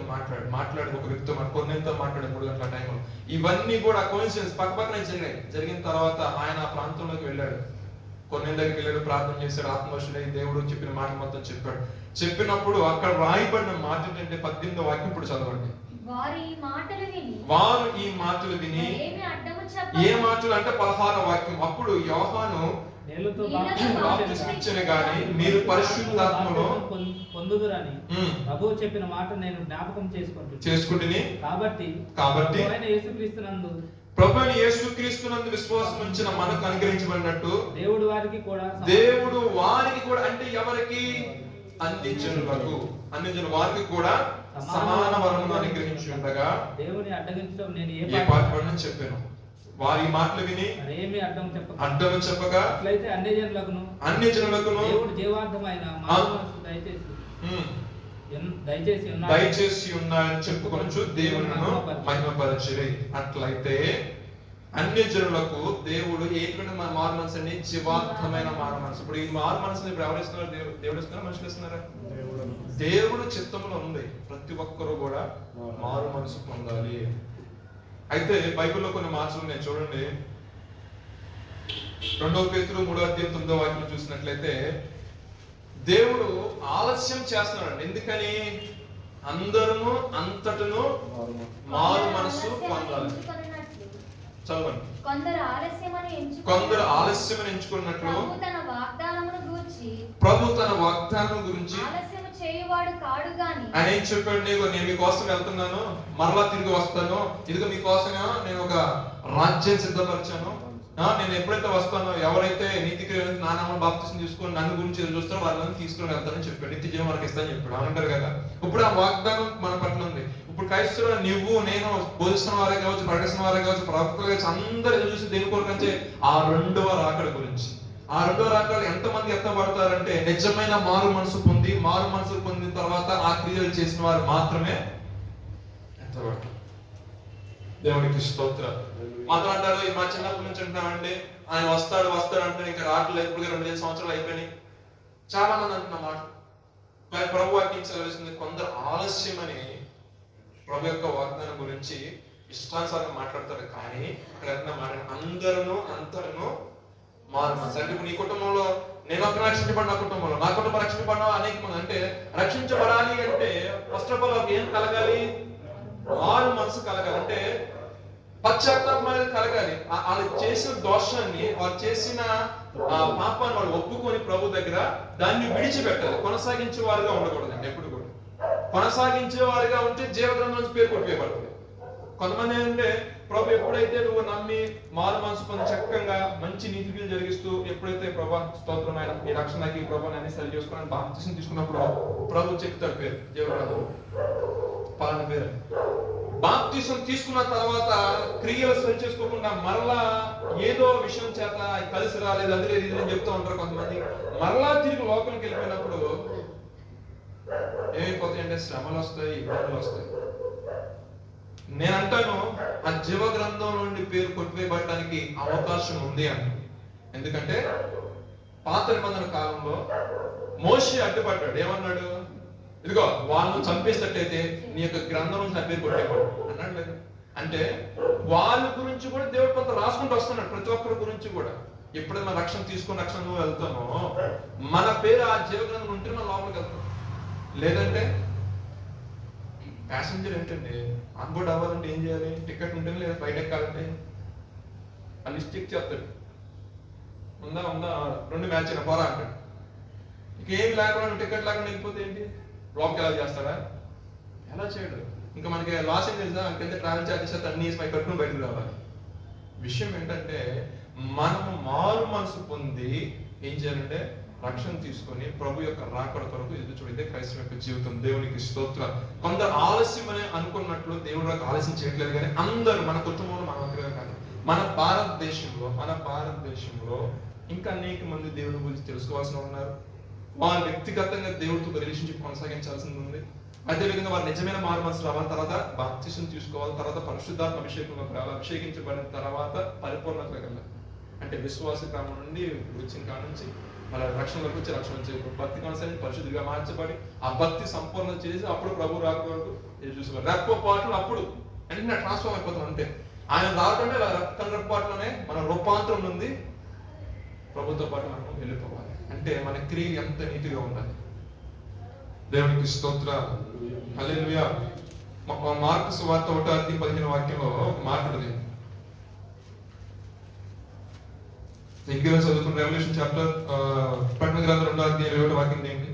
మాట్లాడు ఒక వ్యక్తితో కొన్నితో మాట్లాడు 3 గంటల టైంలో. ఇవన్నీ కూడా కోయిన్సిడెన్స్ పక్కపక్కనే జరిగిన తర్వాత ఆయన ఆ ప్రాంతంలోకి వెళ్ళాడు, కొన్ని దగ్గరికి వెళ్ళాడు, ప్రార్థన చేశాడు, ఆత్మవశుడై దేవుడు చెప్పిన మాట మొత్తం చెప్పాడు. చెప్పినప్పుడు అక్కడ రాయబడిన మాట ఏంటంటే 18వ వాక్యం ఇప్పుడు చదవండి. వారు ఈ మాటలు విని ఏమి అడ్డము ఏ మాటలు అంటే 16వ వాక్యం. అప్పుడు యోహాను నీళ్లతో బాప్తిస్మం ఇచ్చెను గాని మీరు పరిశుద్ధాత్మను పొందుదురని ప్రభువు చెప్పిన మాట నేను జ్ఞాపకం చేసుకుంటుని. కాబట్టి ఆయన యేసుక్రీస్తునందు ప్రభువైన యేసుక్రీస్తునందు విశ్వాసం ఉంచిన మనకు అనుగ్రహించబడినట్టు దేవుడు వారికి కూడా అంటే ఎవరికి? అన్ని జనులకు వారికి కూడా సమాన వరమును అనుగ్రహించి ఉండగా దేవుని అడ్డగించడం నేను ఏ పాటుపడని చెప్పాను. వారి మాటలు విని అడ్డము చెప్పగా అట్లయితే అన్ని జనులకును దేవుడు జీవార్థమైన దయచేసి ఉన్నాయని చెప్పుకొనొచ్చు దేవునిను మహిమపరచిరి. అట్లయితే అన్ని జనులకు దేవుడు ఏకమైన మారు మనసు అని జీవార్థమైన మారు మనసు. ఇప్పుడు ఈ మారు మనసుని ఇప్పుడు ఎవరు ఇస్తున్నారు? దేవుడు ఇస్తున్నారా, మనుషులు ఇస్తున్నారా? దేవుడు చిత్తంలో ఉంది ప్రతి ఒక్కరూ కూడా మారు మనసు పొందాలి. అయితే బైబిల్లో కొన్ని మాటలు నేను చూడండి. 2 పేతురు 3:9 వాక్యం చూసినట్లయితే దేవుడు ఆలస్యం చేస్తున్నాడు. ఎందుకని? అందరూ అంతటను మారు మనసు పొందాలి. చదవండి. కొందరు ఆలస్యమని ఎంచుకున్నట్లు ప్రభు తన వాగ్దానం గురించి ఆయన ఏం చెప్పాడు? నేను మీకోసం వెళ్తున్నాను, మరలా తిరిగి వస్తాను, ఇదిగో మీకోసమే నేను ఒక రాజ్యం సిద్ధపరిచాను. నేను ఎప్పుడైతే వస్తానో ఎవరైతే నీతికి నానామని బాప్తిస్మం తీసుకొని నన్ను గురించి ఎదురు చూస్తారో వాళ్ళని తీసుకొని వెళ్తానని చెప్పాడు. నిత్య జీవం మనకి ఇస్తానని చెప్పాడు. అంటారు కదా. ఇప్పుడు ఆ వాగ్దానం మన పట్ల ఉంది. ఇప్పుడు క్రైస్తవులు నువ్వు నేను బోధిస్తున్న వారే కావచ్చు, ప్రకటిస్తున్న వారే కావచ్చు, ప్రవక్తలు కావచ్చు, అందరూ ఎదురు చూసి దేని కొరకు అంటే ఆ 2వ రాకడ గురించి. ఆ 2వ రాకడ ఎంతమంది ఎత్తబడతారంటే నిజమైన మారు మనసు పొందిన తర్వాత ఆ క్రియలు చేసిన వారు మాత్రమే ఎత్తబడతారు. దేవునికి స్తోత్రం. మాతో అంటారు, మా చిన్నప్పటి నుంచి అంటున్నామండి ఆయన వస్తాడు అంటే ఇంకా రావట్లేదు. ఇప్పుడు 2 సంవత్సరాలు అయిపోయినాయి. చాలా మంది అంటున్న మాట. ప్రభు వాక్యం సెలవిస్తుంది, కొందరు ఆలస్యమని ప్రభు యొక్క వాగ్దానం గురించి ఇష్టానుసారంగా మాట్లాడతారు. కానీ అక్కడ అందరూ మారు మనసు. అంటే ఇప్పుడు నీ కుటుంబంలో నేను ఒక రక్షించబడిన కుటుంబంలో నా కుటుంబం రక్షించబడిన అనేక మంది అంటే రక్షించబడాలి అంటే ఫస్ట్ ఆఫ్ ఆల్ ఏం కలగాలి? మారు మనసు కలగాలి. అంటే పశ్చాత్తాపం అనేది కలగాలి. వాళ్ళు చేసిన దోషాన్ని, వారు చేసిన పాపాన్ని వాళ్ళు ఒప్పుకొని ప్రభు దగ్గర దాన్ని విడిచిపెట్టాలి. కొనసాగించే వారుగా ఉండకూడదండి. ఎప్పుడు కూడా కొనసాగించే వారుగా ఉంటే జీవగ్రంథం నుంచి పేరు కొట్టివేయబడుతుంది. కొంతమంది ఏంటంటే ప్రభు ఎప్పుడైతే నువ్వు నమ్మి మారు మనసు పొంది చక్కగా మంచి నీతిని జరిగిస్తూ ఎప్పుడైతే ప్రభు స్తోత్రమైన ఈ రక్షణకి ప్రభు అన్ని సరి చేసుకుని బాప్తిస్మం తీసుకున్నప్పుడు ప్రభు చెప్తాడు పేరు జీవగ్రంథం పలానా పేరు. బాప్తిస్మం తీసుకున్న తర్వాత క్రియలు సరి చేసుకోకుండా మరలా ఏదో విషయం చేత కలిసి రాలేదు, అది లేదు, ఇది అని చెప్తూ ఉంటారు కొంతమంది. మరలా తిరిగి లోకంకి వెళ్ళిపోయినప్పుడు ఏమైపోతాయి అంటే శ్రమలు వస్తాయి, ఇబ్బందులు వస్తాయి. నేను అంటాను ఆ జీవ గ్రంథం నుండి పేరు కొట్టివేయబడటానికి అవకాశం ఉంది అని. ఎందుకంటే పాత నిబంధన కాలంలో మోషే అడ్డుపడ్డాడు. ఏమన్నాడు? ఇదిగో వాళ్ళు చంపేసినట్టయితే నీ యొక్క గ్రంథం నుంచి నా పేరు కొట్టేవాడు అన్నాడు లేదు. అంటే వాళ్ళ గురించి కూడా దేవుడు కొంత రాసుకుంటూ వస్తున్నాడు. ప్రతి ఒక్కరి గురించి కూడా ఎప్పుడైతే మన రక్షణ తీసుకుని రక్షణ వెళ్తామో మన పేరు ఆ జీవ గ్రంథం ఉంటే మనం లోపలికి వెళ్తాం. లేదంటే ప్యాసింజర్ ఏంటండి ఆన్బోర్డ్ అవ్వాలంటే ఏం చేయాలి? టికెట్ ఉంటే లేదా ఫ్లైట్ ఎక్కాలంటే ఆ లిస్ట్ చెక్ చేస్తాడు. ఉందా 2 మ్యాచ్ అయినా పోరా అంటాడు. ఇంకేం లేకుండా టికెట్ లేకుండా వెళ్ళిపోతే ఏంటి? లోపలికి ఎలా చేస్తాడా? ఎలా చేయడు. ఇంకా మనకి లాస్ ఏం తెలుసా? కింద ట్రావెల్ ఛార్జెస్ అన్ని కట్టుకుని బయటకు రావాలి. విషయం ఏంటంటే మనము మారు మనసు పొంది ఏం చేయాలంటే రక్షణ తీసుకొని ప్రభు యొక్క రాకడ కొరకు ఎదురు చూడితే క్రైస్తవ యొక్క జీవితం. దేవునికి స్తోత్రం. కొందరు ఆలస్యం అని అనుకున్నట్లు దేవుడు నాకు ఆలస్యం చేయట్లేదు. కానీ అందరూ మన కుటుంబంలో మన ఒక్కరే కాదు, మన భారతదేశంలో ఇంకా అనేక మంది దేవుని గురించి తెలుసుకోవాల్సిన ఉన్నారు. వారు వ్యక్తిగతంగా దేవుడితో రిలేషన్షిప్ కొనసాగించాల్సింది ఉంది. అదేవిధంగా వారు నిజమైన మారు మనసు రావాలి. తర్వాత బాప్తిస్మం తీసుకోవాలి. తర్వాత పరిశుద్ధాత్మ అభిషేకంలో రావాలి. అభిషేకించబడిన తర్వాత పరిపూర్ణత వెళ్ళాలి. అంటే విశ్వాస క్రమం నుండి వచ్చిన కాడ నుంచి మళ్ళీ రక్షణ వరకు వచ్చి రక్షణ వచ్చే భక్తి కొనసాగి పరిశుద్ధిగా మార్చబడి ఆ భక్తి సంపూర్ణ చేసి అప్పుడు ప్రభు రాక వరకు చూసుకోవాలి. రెప్పపాట్లు అప్పుడు అంటే ట్రాన్స్ఫార్మ్ అయిపోతాం. అంతే ఆయన రావటం రెప్పపాట్లోనే మన రూపాంతరం నుండి ప్రభుత్వ పాటు మనం వెళ్ళిపోవాలి. అంటే మన క్రియ ఎంత నీతిగా ఉండాలి. దేవునికి స్తోత్రం. హల్లెలూయా. మార్కు సువార్త 1:15 వాక్యంలో మాట్లాడదు. ఇంకేమైనా చదువుకున్న రెవల్యూషన్ చాప్టర్ ప్రకటన గ్రంథం 2:21 వాక్యం ఏంటి?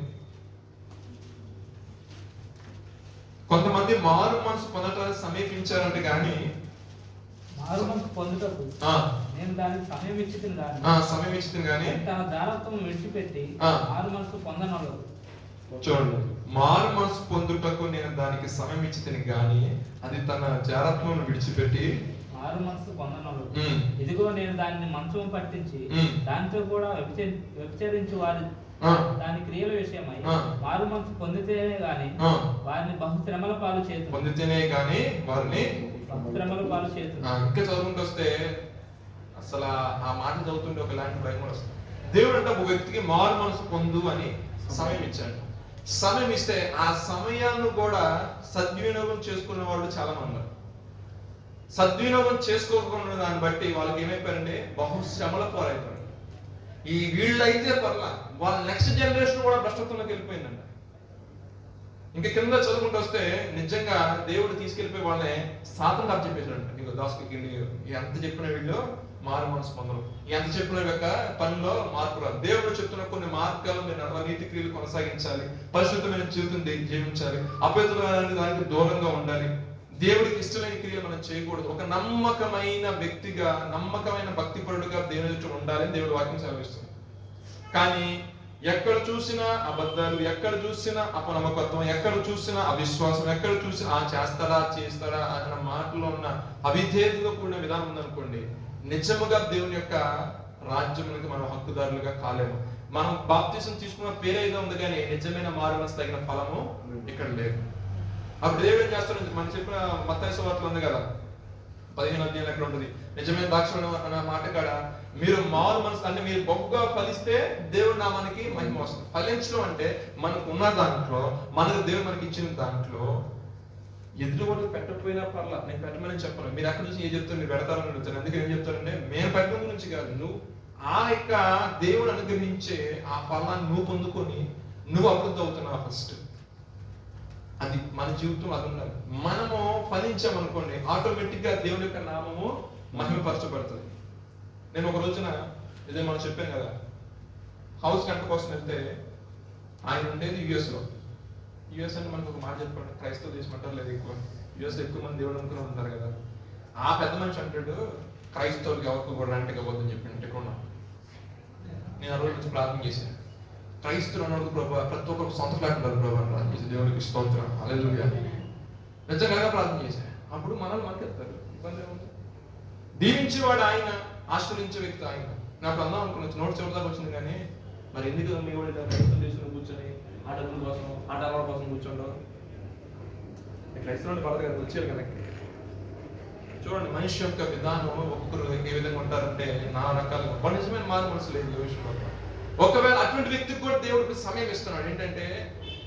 కొంతమంది మారు మనసు పొందటానికి సమీపించారంటే కానీ మారు మనసు పొందుటకు నేను దానికి సమయం ఇచ్చితిని గాని తన దారత్వం విడిచిపెట్టి మారు మనసు పొందనొల్లదు. చూడండి, మారు మనసు పొందుటకు నేను దానికి సమయం ఇచ్చితిని గాని అది తన జారత్వం విడిచిపెట్టి మారు మనసు పొందనొల్లదు. ఇదిగో నేను దానిని మంచం పట్టించి దానితో కూడా వ్యభిచరించు వారి దాని క్రియల విషయమై మారు మనసు పొందితేనే గాని వారిని బహుశ్రమల పాలు చేతును. పొందితేనే గాని వారిని బహుశ్రమల పాలు చేతును. ఇంకా చదువుకుంటూ వస్తే అసలు ఆ మాట చదువుతుంటే ఒకలాంటి భయం వస్తుంది. దేవుడు అంటే ఒక వ్యక్తికి మారు మనసు పొందు అని సమయం ఇచ్చాడు. సమయం ఇస్తే ఆ సమయాన్ని కూడా సద్వినియోగం చేసుకునే వాళ్ళు చాలా మంది ఉన్నారు. సద్వినియోగం చేసుకోకుండా దాన్ని బట్టి వాళ్ళకి ఏమైపోయారంటే బహుశ్రమల పాలైపోయారు. ఈ వీళ్ళైతే పర్లా వాళ్ళ నెక్స్ట్ జనరేషన్ కూడా భ్రష్టత్వంలోకి వెళ్ళిపోయిందంట. ఇంకా కింద చదువుకుంటూ వస్తే నిజంగా దేవుడు తీసుకెళ్లిపోయి వాళ్ళని సాతం చెప్పేసాడంట. ఇంకో దాసుకి ఎంత చెప్పిన వీళ్ళు మారు మనసు పొందరు, ఎంత చెప్పిన యొక్క పనిలో మార్పు రాదు. దేవుడు చెప్తున్న కొన్ని మార్గాలు మీరు నీతి క్రియలు కొనసాగించాలి, పరిశుద్ధమైన జీవితం జీవించాలి, అపవిత్రమైన దానికి దూరంగా ఉండాలి, దేవుడికి ఇష్టమైన క్రియలు మనం చేయకూడదు. ఒక నమ్మకమైన వ్యక్తిగా, నమ్మకమైన భక్తిపరుడుగా దేవుని చుట్టూ ఉండాలని దేవుడు వాక్యం సెలవిస్తుంది. కానీ ఎక్కడ చూసినా అబద్ధాలు, ఎక్కడ చూసినా అపనమ్మకత్వం, ఎక్కడ చూసినా అవిశ్వాసం, ఎక్కడ చూసినా చేస్తారా అన్న మాటలో ఉన్న అవిధేయతతో కూడిన విధానం ఉందనుకోండి, నిజముగా దేవుని యొక్క రాజ్యమునికి మనం హక్కుదారులుగా కాలేము. మనం బాప్తిసం తీసుకున్న పేరేదో ఉంది కానీ నిజమైన మారుమనసు తగిన ఫలము ఇక్కడ లేదు. అప్పుడు దేవుడు ఏం చేస్తాడు? మనం చెప్పిన మత్తయి సువార్తలో ఉంది కదా 15వ అధ్యాయం ఎక్కడ ఉంటుంది, నిజమైన దాక్షిణ్యం అన్న మాట కాడ మీరు మారు మనసు అంటే మీరు బొగ్గుగా ఫలిస్తే దేవుడు నామానికి మహిమ వస్తుంది. ఫలించడం అంటే మనకు ఉన్న దాంట్లో, మనకు దేవుడు మనకి ఇచ్చిన దాంట్లో ఎదురు వాళ్ళు పెట్టకపోయినా పర్లా, నేను పెట్టమని చెప్పను. మీరు ఎక్కడ చూసి ఏం చెప్తారు? మీరు పెడతారని అడుగుతాను. అందుకే ఏం చెప్తారంటే మేము పెట్టడం గురించి కాదు, నువ్వు ఆ యొక్క దేవుడు అనుగ్రహించే ఆ ఫలాన్ని నువ్వు పొందుకొని నువ్వు అభివృద్ధి అవుతున్నావు ఫస్ట్. అది మన జీవితం అది ఉండాలి. మనము ఫలించామనుకోండి, ఆటోమేటిక్ గా దేవుడి యొక్క నామము మహిమపరచబడుతుంది. నేను ఒక రోజున ఇదే మనం చెప్పాను కదా, హౌస్ గంట కోసం వెళ్తే ఆయన ఉండేది యుఎస్ లో. యుఎస్ అంటే మనకు ఒక మాట చెప్పండి, క్రైస్తవ దేశం అంటారు లేదు, యుఎస్ ఎక్కువ మంది దేవుడు అనుకుని ఉంటారు కదా. ఆ పెద్ద మనిషి అంటాడు క్రైస్తవులకి ఎవరికి కూడా రెంట్కి ఇవ్వద్దని చెప్పింటే కూడా నేను ఆ రోజు నుంచి ప్రార్థన చేశాను. క్రైస్తవులు అన్నప్పుడు ప్రభావ ప్రతి ఒక్కరు సొంత ఫ్లాట్ ఉంటారు ప్రభావ ప్రార్థన చేసి దేవుడికి స్తోత్రం హల్లెలూయా నిజంగా ప్రార్థన చేశాను. అప్పుడు మనల్ని మనకి వెళ్తారు, ఇబ్బంది ఏముంది? దీవించేవాడు ఆయన, ఆశ్రయించే వ్యక్తి ఆయన. నాకు అందాం అనుకున్న నోట్ చివరిదాకా వచ్చింది కానీ మరి ఎందుకు మీ వాడు క్రైస్తవం తీసుకుని కూర్చొని ఆ డబ్బుల కోసం ఆ డబ్బుల కోసం కూర్చోండు. క్రైస్తవులు పడదు కదా, వచ్చేది కదా. చూడండి, మనిషి యొక్క విధానం ఒక్కొక్కరు ఏ విధంగా ఉంటారంటే నా రకాలుగా నిజమైన మారు మనసు లేదు. ఒకవేళ అటువంటి వ్యక్తికి కూడా దేవుడికి సమయం ఇస్తున్నాడు. ఏంటంటే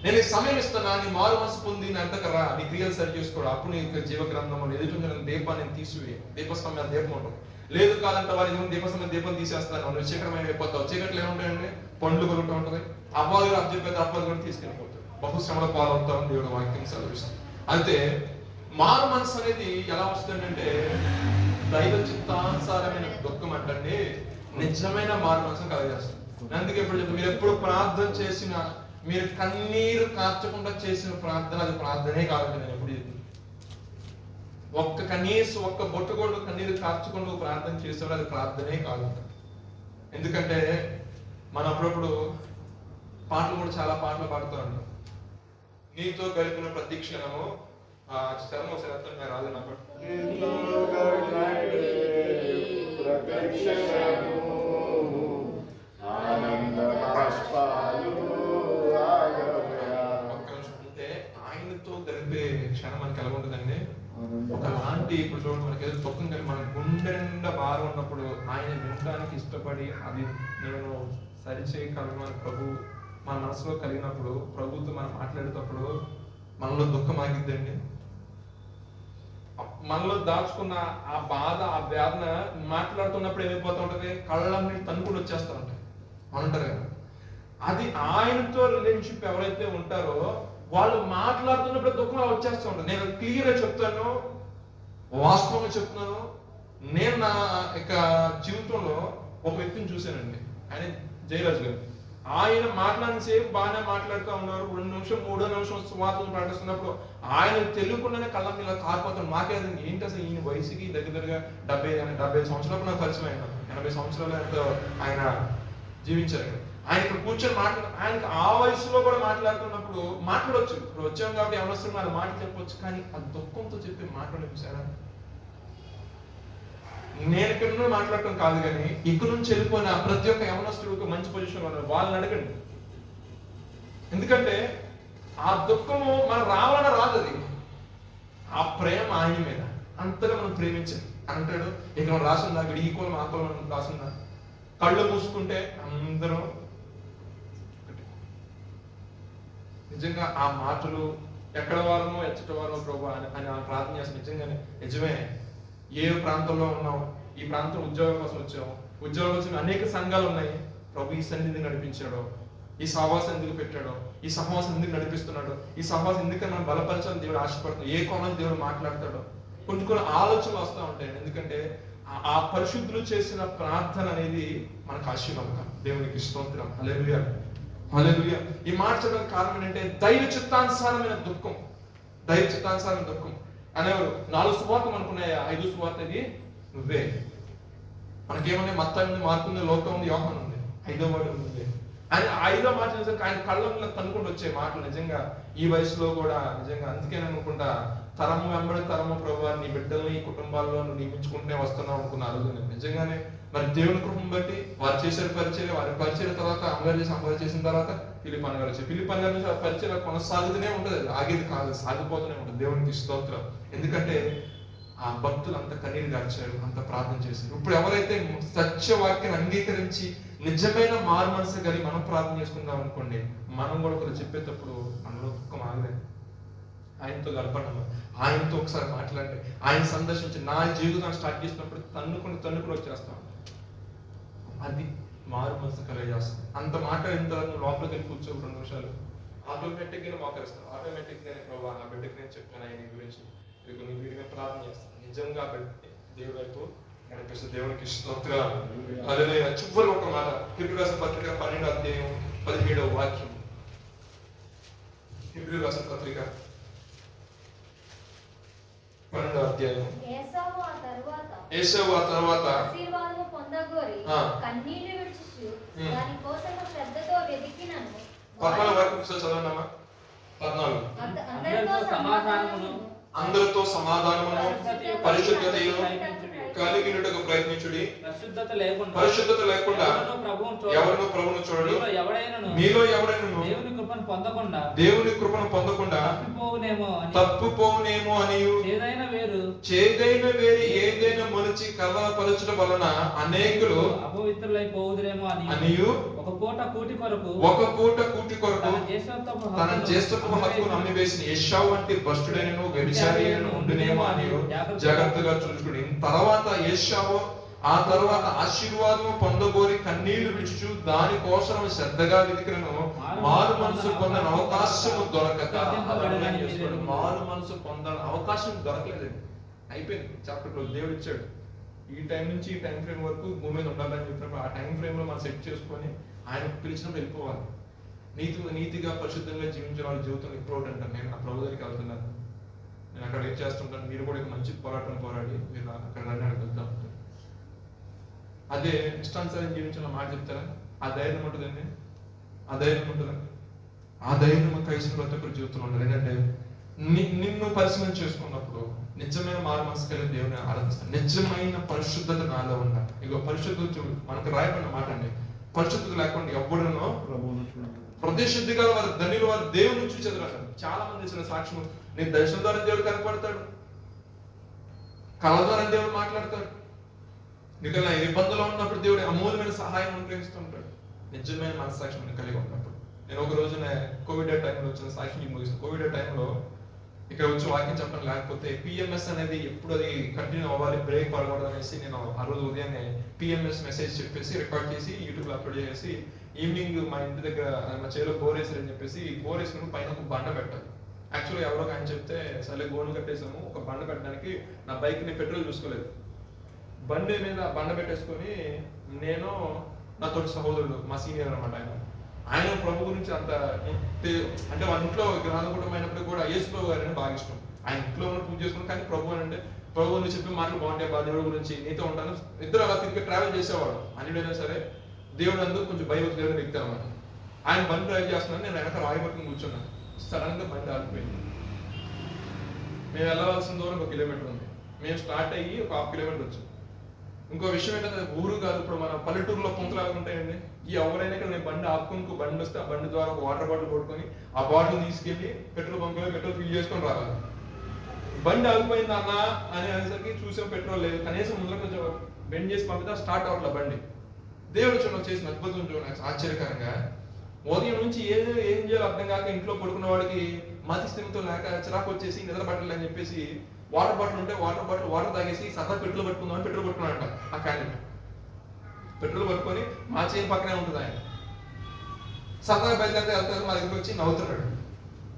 నేను ఈ సమయం ఇస్తున్నా, నీ మారు మనసు పొంది అంతకరా నీ క్రియలు సరి చేసుకోవడం, అప్పుడు నీ జీవ గ్రంథం ఎదుటి దీపాన్ని తీసివే. దీపస్తంభం మీద దీపం ఉంటుంది, లేదు కాదంటే వారి దీపస్తంభం దీపం తీసేస్తాను, నువ్వు చీకటమైన అయిపోతావు. చీకట్లు ఏముంటాయండి? పండ్లు కొలుగుతూ ఉంటుంది, అబ్బాయిలు అబ్జెక్ట్ అబ్బాయిలు కూడా తీసుకెళ్ళిపోతాడు, బహుశ్రమల పాలవుతామని దేవుడు వాక్యం సెలవిస్తుంది. అయితే మారు మనసు అనేది ఎలా వస్తుందంటే దైవ చిత్తానుసారమైన దుఃఖం అంటే నిజమైన మారు మనసును కలగజేస్తుంది. అందుకే ఇప్పుడు చెప్పి మీరు ఎప్పుడు ప్రార్థన చేసినా, మీరు కన్నీరు కార్చకుండా చేసిన ప్రార్థన అది ప్రార్థనే కాదండి. నేను ఎప్పుడు కనీసం ఒక్క బొట్టు కూడా కన్నీరు కార్చకుండా ప్రార్థన చేసేవాడు అది ప్రార్థనే కాదు. ఎందుకంటే మనం అప్పుడప్పుడు పాటలు కూడా చాలా పాటలు పాడుతూ ఉంటాం. నీతో గడిపిన ప్రతి క్షణము శ్రమ ఒకసారి రాదు నాకు అంటే ఆయనతో గడిపే క్షణం మనకి ఎలా ఉంటుందండి? ఒకలాంటి ఇప్పుడు చూడండి, మనకి ఏదో దుఃఖం కానీ మన గుండె నిండా భారం ఉన్నప్పుడు ఆయన వినడానికి ఇష్టపడి అది నేను సరిచేయగలను అని ప్రభు మన మనసులో కలిగినప్పుడు, ప్రభుతో మనం మాట్లాడేటప్పుడు మనలో దుఃఖం ఆగిద్దండి. మనలో దాచుకున్న ఆ బాధ, ఆ వేదన మాట్లాడుతున్నప్పుడు ఏమైపోతూ ఉంటది? కళ్ళన్నీ తన్నుకుని వచ్చేస్తూ ఉంటాయి అంటారు కదా. అది ఆయనతో రిలేషన్షిప్ ఎవరైతే ఉంటారో వాళ్ళు మాట్లాడుతున్నప్పుడు దుఃఖం వచ్చేస్తూ ఉంటుంది. నేను క్లియర్గా చెప్తాను, వాస్తవంగా చెప్తున్నాను. నేను నా యొక్క జీవితంలో ఒక వ్యక్తిని చూశానండి, ఆయన జయరాజు గారు. ఆయన మాట్లాడినసేపు బాగానే మాట్లాడుతూ ఉన్నారు. 2 నిమిషం 3వ నిమిషం సువార్తలు ప్రకటిస్తున్నప్పుడు ఆయన తెలియకుండానే కళ్ళ మీద కారిపోతాడు. మాకే అది ఏంటి అసలు ఈయన వయసుకి దగ్గరగా 70 సంవత్సరాలు నాకు పరిచయం అయినా, 80 సంవత్సరాలు ఎంతో ఆయన జీవించారు. ఆయన ఇక్కడ కూర్చొని ఆయనకి ఆ వయసులో కూడా మాట్లాడుతున్నప్పుడు మాట్లాడవచ్చు. ఇప్పుడు వచ్చాం కాబట్టి ఎవరొస్తున్నా అది మాట చెప్పొచ్చు, కానీ ఆ దుఃఖంతో చెప్పి మాట్లాడేసారా? నేను ఇక్కడ నుండి మాట్లాడటం కాదు, కానీ ఇక్కడ నుంచి వెళ్ళిపోయిన ప్రతి ఒక్క యవనస్తుడికి మంచి పొజిషన్ ఉన్నారు, వాళ్ళని అడగండి. ఎందుకంటే ఆ దుఃఖము మనం రావాలని రాదు, అది ఆ ప్రేమ ఆయన మీద అంతగా మనం ప్రేమించాలి అంటాడు. ఇక్కడ రాసిందా ఇక్కడ ఈ కులం ఆ కులం రాసిందా? కళ్ళు మూసుకుంటే అందరూ నిజంగా ఆ మాటలు ఎక్కడ వారమో ఎచ్చట వారమో ప్రభు అని ప్రార్థన చేస్తాం. నిజంగానే నిజమే. ఏ ప్రాంతంలో ఉన్నాం, ఈ ప్రాంతం ఉద్యోగం కోసం వచ్చాము, ఉద్యోగం కోసం అనేక సంఘాలు ఉన్నాయి. ప్రభు ఈ సన్నిధిని నడిపించాడో, ఈ సహవాసం ఎందుకు పెట్టాడో, ఈ సహవాసం ఎందుకు నడిపిస్తున్నాడో, ఈ సహవాసం ఎందుకని మనం బలపరచాలని దేవుడు ఆశపడుతున్నాడు, ఏ కోణం దేవుడు మాట్లాడతాడో కొన్ని ఆలోచనలు వస్తూ ఉంటాయి. ఎందుకంటే ఆ పరిశుద్ధులు చేసిన ప్రార్థన అనేది మనకు ఆశీర్వాదం. దేవునికి స్తోత్రం. హల్లెలూయా, హల్లెలూయా. ఈ మాట చెప్పడానికి కారణం ఏంటంటే దైవ చిత్తానుసారమైన దుఃఖం, దైవ చిత్తానుసారమైన దుఃఖం అనేవారు. 4 సువార్తలు అనుకున్నాయా? 5 సువార్త ఇది నువ్వే. మనకేమన్నా మత్తాయి ఉంది, మార్కు ఉంది, లోకం ఉంది, యోహాను ఉంది, 5వ వాడు ఉంది. ఆయన 5వ మాట నిజంగా ఆయన కళ్ళ తనుకుంటూ వచ్చే మాటలు నిజంగా ఈ వయసులో కూడా నిజంగా. అందుకే నేను అనుకుంటా, తరము వెంబడి తరము ప్రభు నీ బిడ్డల్ని ఈ కుటుంబాల్లో నువ్వు నియమించుకుంటే వస్తున్నావు అనుకున్న ఆ రోజు నిజంగానే. మరి దేవుని కృపను బట్టి వారు చేసే పరిచయం, వారి పరిచయం తర్వాత అమ్మగారు చేసిన తర్వాత ఫిలిప్ అన్నగారు వచ్చి ఫిలిప్ అన్నగారు నుంచి ఆ పరిచయం కొనసాగుతూనే ఉంటుంది, ఆగేది కాదు, సాగిపోతూనే ఉంటుంది. దేవునికి స్తోత్రం. ఎందుకంటే ఆ భక్తులు అంత కన్నీరు గార్చారు, అంత ప్రార్థన చేశారు. ఇప్పుడు ఎవరైతే సత్యవాక్యాన్ని అంగీకరించి నిజమైన మారు మనసు కలిగి మనం ప్రార్థన చేసుకుందాం అనుకోండి, మనం కూడా ఒకరు చెప్పేటప్పుడు మనలో దుఃఖం ఆగలేదు. ఆయనతో గడపడం, ఆయనతో ఒకసారి మాట్లాడి, ఆయన సందర్శించి నా జీవితాన్ని స్టార్ట్ చేసినప్పుడు తన్నుకుని వచ్చేస్తాం. అది మారు మనసు కలిగేస్తాం. అంత మాట్లాడిన తర్వాత నువ్వు లోపలికి వెళ్ళి కూర్చో 2 నిమిషాలు, ఆటోమేటిక్ గా మోకరిస్తావు. ఆటోమేటిక్ గా ప్రభావ నా బిడ్డకి నేను చెప్పాను ఆయన గురించి, నీ వీడిగా ప్రార్థన చేస్తాను. నిజంగా దేవుడి వైపు కనిపిస్తుంది. దేవునికి స్తోత్రం. హల్లెలూయా. చివరి ఒక మాట, హెబ్రీ రాసిన పత్రిక 12వ అధ్యాయం 17వ వాక్యం. హెబ్రీ రాసిన పత్రిక 12వ అధ్యాయం. ఏశావు ఆ తర్వాత ఆశీర్వాదము పొందగోరి కన్నీళ్లు విడిచి దాని కోసం శ్రద్ధతో వెతికినను 14 వరకు చదవనమ్మా. 14 అందరితో సమాధానమును పరిశుద్ధతయు కలిగినట్టుగా ప్రయత్నించుడి. పరిశుద్ధత లేకుండా ఎవరినో ప్రభువును చూడడు. మీలో ఎవరైనా దేవుని కృపను పొందకుండా తప్పిపోవునేమో అని చేదైన వేరు ఏదైనా మొలిచి కలవపరచడం వలన అనేకులు అపవిత్రులైపోవుదురేమో అని ఒక పూట కూటి కొరకు తన జ్యేష్ఠత్వ హక్కును అమ్మివేసిన ఏశావు వంటి భ్రష్టుడైనను వ్యభిచారి అయినను ఉండునేమో అని జాగ్రత్తగా చూసుకుని తర్వాత ఏశావు ఆ తర్వాత ఆశీర్వాదము పొందగోరి కన్నీళ్లు విడుచు దాని కోసం శ్రద్ధగా వెతికినను మారు మనసు పొందని అవకాశము దొరకక మారు మనసు పొందని అవకాశం దొరకలేదండి. అయిపోయింది చాప్టర్లో. దేవుడు ఇచ్చాడు ఈ టైం నుంచి ఈ టైం ఫ్రేమ్ వరకు భూమి మీద ఉండాలని చెప్పినప్పుడు ఆ టైం ఫ్రేమ్ లో మనం సెట్ చేసుకొని ఆయన పిలిచినప్పుడు వెళ్ళిపోవాలి. నీతిగా పరిశుద్ధంగా జీవించిన వాళ్ళ జీవితం ఇంపార్టెంట్ అండి. నేను ఆ ప్రభు దగ్గరికి వెళ్తున్నాను, నేను అక్కడ వెయిట్ చేస్తుంటాను. మీరు కూడా మంచి పోరాటం పోరాడి మీరు అక్కడ రండి, అక్కడికి వెళ్తాం. అదే ఇష్టానుసారం జీవించిన మాట చెప్తారా? ఆ ధైర్యం ఉంటుందండి, ఆ ధైర్యం ఉంటుందండి. ఆ ధైర్యం క్రైస్తవ ప్రతి ఒక్కరు జీవితంలో ఉండదు. ఏంటంటే నిన్ను పరిశీలన చేసుకున్నప్పుడు నిజమైన మారు మనసు కలిగి దేవుని ఆరాధిస్తాను. నిజమైన పరిశుద్ధత నాలో ఉండాలి. ఇక పరిశుద్ధత మనకు రాయబడిన మాట అండి. పరిశుద్ధత లేకుండా ఎవడనో ప్రదేశుద్ధి గల వారు ధన్యులు, వారు దేవుని నుంచి చదువుతారు. చాలా మంది ఇచ్చిన సాక్ష్యం, నీ దర్శనం ద్వారా దేవుడు కనపడతాడు, కళ ద్వారా దేవుడు మాట్లాడతాడు, నీకు ఇబ్బందులు ఉన్నప్పుడు దేవుడు అమూల్యమైన సహాయం అనుగ్రహిస్తుంటాడు. నిజమైన మనస్సాక్షి మనం కలిగి ఉన్నప్పుడు. నేను ఒక రోజున కోవిడ్ టైంలో వచ్చిన సాక్షి ముగిస్తాను. కోవిడ్ టైంలో ఇక్కడ వచ్చి వాక్యం చెప్పడం, లేకపోతే పిఎంఎస్ అనేది ఎప్పుడు అది కంటిన్యూ అవ్వాలి, బ్రేక్ పడకూడదు అనేసి నేను ఆ రోజు ఉదయాన్నే పిఎంఎస్ మెసేజ్ చెప్పేసి రికార్డ్ చేసి యూట్యూబ్లో అప్లోడ్ చేసి ఈవినింగ్ మా ఇంటి దగ్గర మా చేలో బోర్ వేసారని చెప్పేసి బోర్ వేసిన పైన ఒక బండ పెట్టాలి. యాక్చువల్గా ఎవరో ఆయన చెప్తే సరే గోను కట్టేసాము. ఒక బండ పెట్టడానికి నా బైక్ ని పెట్రోల్ చూసుకోలేదు, బండి మీద బండ పెట్టేసుకొని నేను నా తోటి సహోదరుడు మా సీనియర్ అనమాట ఆయన ప్రభు గురించి అంత అంటే వాళ్ళ ఇంట్లో గ్రహణ కుటుంబం అయినప్పుడు కూడా యేసు ప్రభు గారిని బాగా ఇష్టం. ఆయన ఇంట్లో ఉన్న పూజ చేసుకుని, కానీ ప్రభు అంటే ప్రభు అని చెప్పి మాటలు బాగుంటాయి, బా దేవుడి గురించి నీతో ఉంటాను, ఇద్దరు అలా తిరిగి ట్రావెల్ చేసేవాడు. అన్నిడైనా సరే దేవుడు అందుకు కొంచెం భయభక్తి కలిగిన వ్యక్తి అనమాట. ఆయన బండి డ్రైవ్ చేస్తున్నాను, నేను వెనక రాయి పట్టుకుని కూర్చున్నాను. సడన్ గా బండి ఆగిపోయింది. మేము వెళ్ళవలసిన దూరం 1 కిలోమీటర్ ఉంది. మేము స్టార్ట్ అయ్యి ఒక 1/2 కిలోమీటర్ వచ్చాం. ఇంకో విషయం ఏంటంటే ఊరు కాదు, ఇప్పుడు మన పల్లెటూరులో పుంతలు ఉంటాయండి. ఈ ఎవరైనా ఇక్కడ నేను బండి ఆపుకుని బండి వస్తే ఆ బండి ద్వారా ఒక వాటర్ బాటిల్ కొట్టుకొని ఆ బాటిల్ తీసుకెళ్లి పెట్రోల్ బంక్లో పెట్రోల్ ఫిల్ చేసుకొని రావాలి. బండి ఆగిపోయింది అన్న అని అనేసరికి చూసాం పెట్రోల్ లేదు. కనీసం ముందులో కొంచెం బెండ్ చేసి పంపితే స్టార్ట్ అవ్వట్లే బండి. దేవుడు చూడండి చేసిన అద్భుతం చూడండి ఆశ్చర్యకరంగా. ఉదయం నుంచి ఏం చేయాలో అర్థం కాక ఇంట్లో పడుకున్న వాడికి మతి స్థితితో లేక చిరాకు వచ్చేసి నిద్ర పట్టలే అని చెప్పేసి వాటర్ బాటిల్ ఉంటే వాటర్ తాగేసి సదా పెట్రోల్ పట్టుకుందామని పెట్రోల్ పట్టుకున్నాడంట. ఆ క్యాండిడేట్ పెట్రోల్ పట్టుకొని మా చేయి పక్కనే ఉంటుంది. ఆయన సరదాగా బయలుదేరితే వెళ్తారు, మా దగ్గరికి వచ్చి నవ్వుతున్నాడు.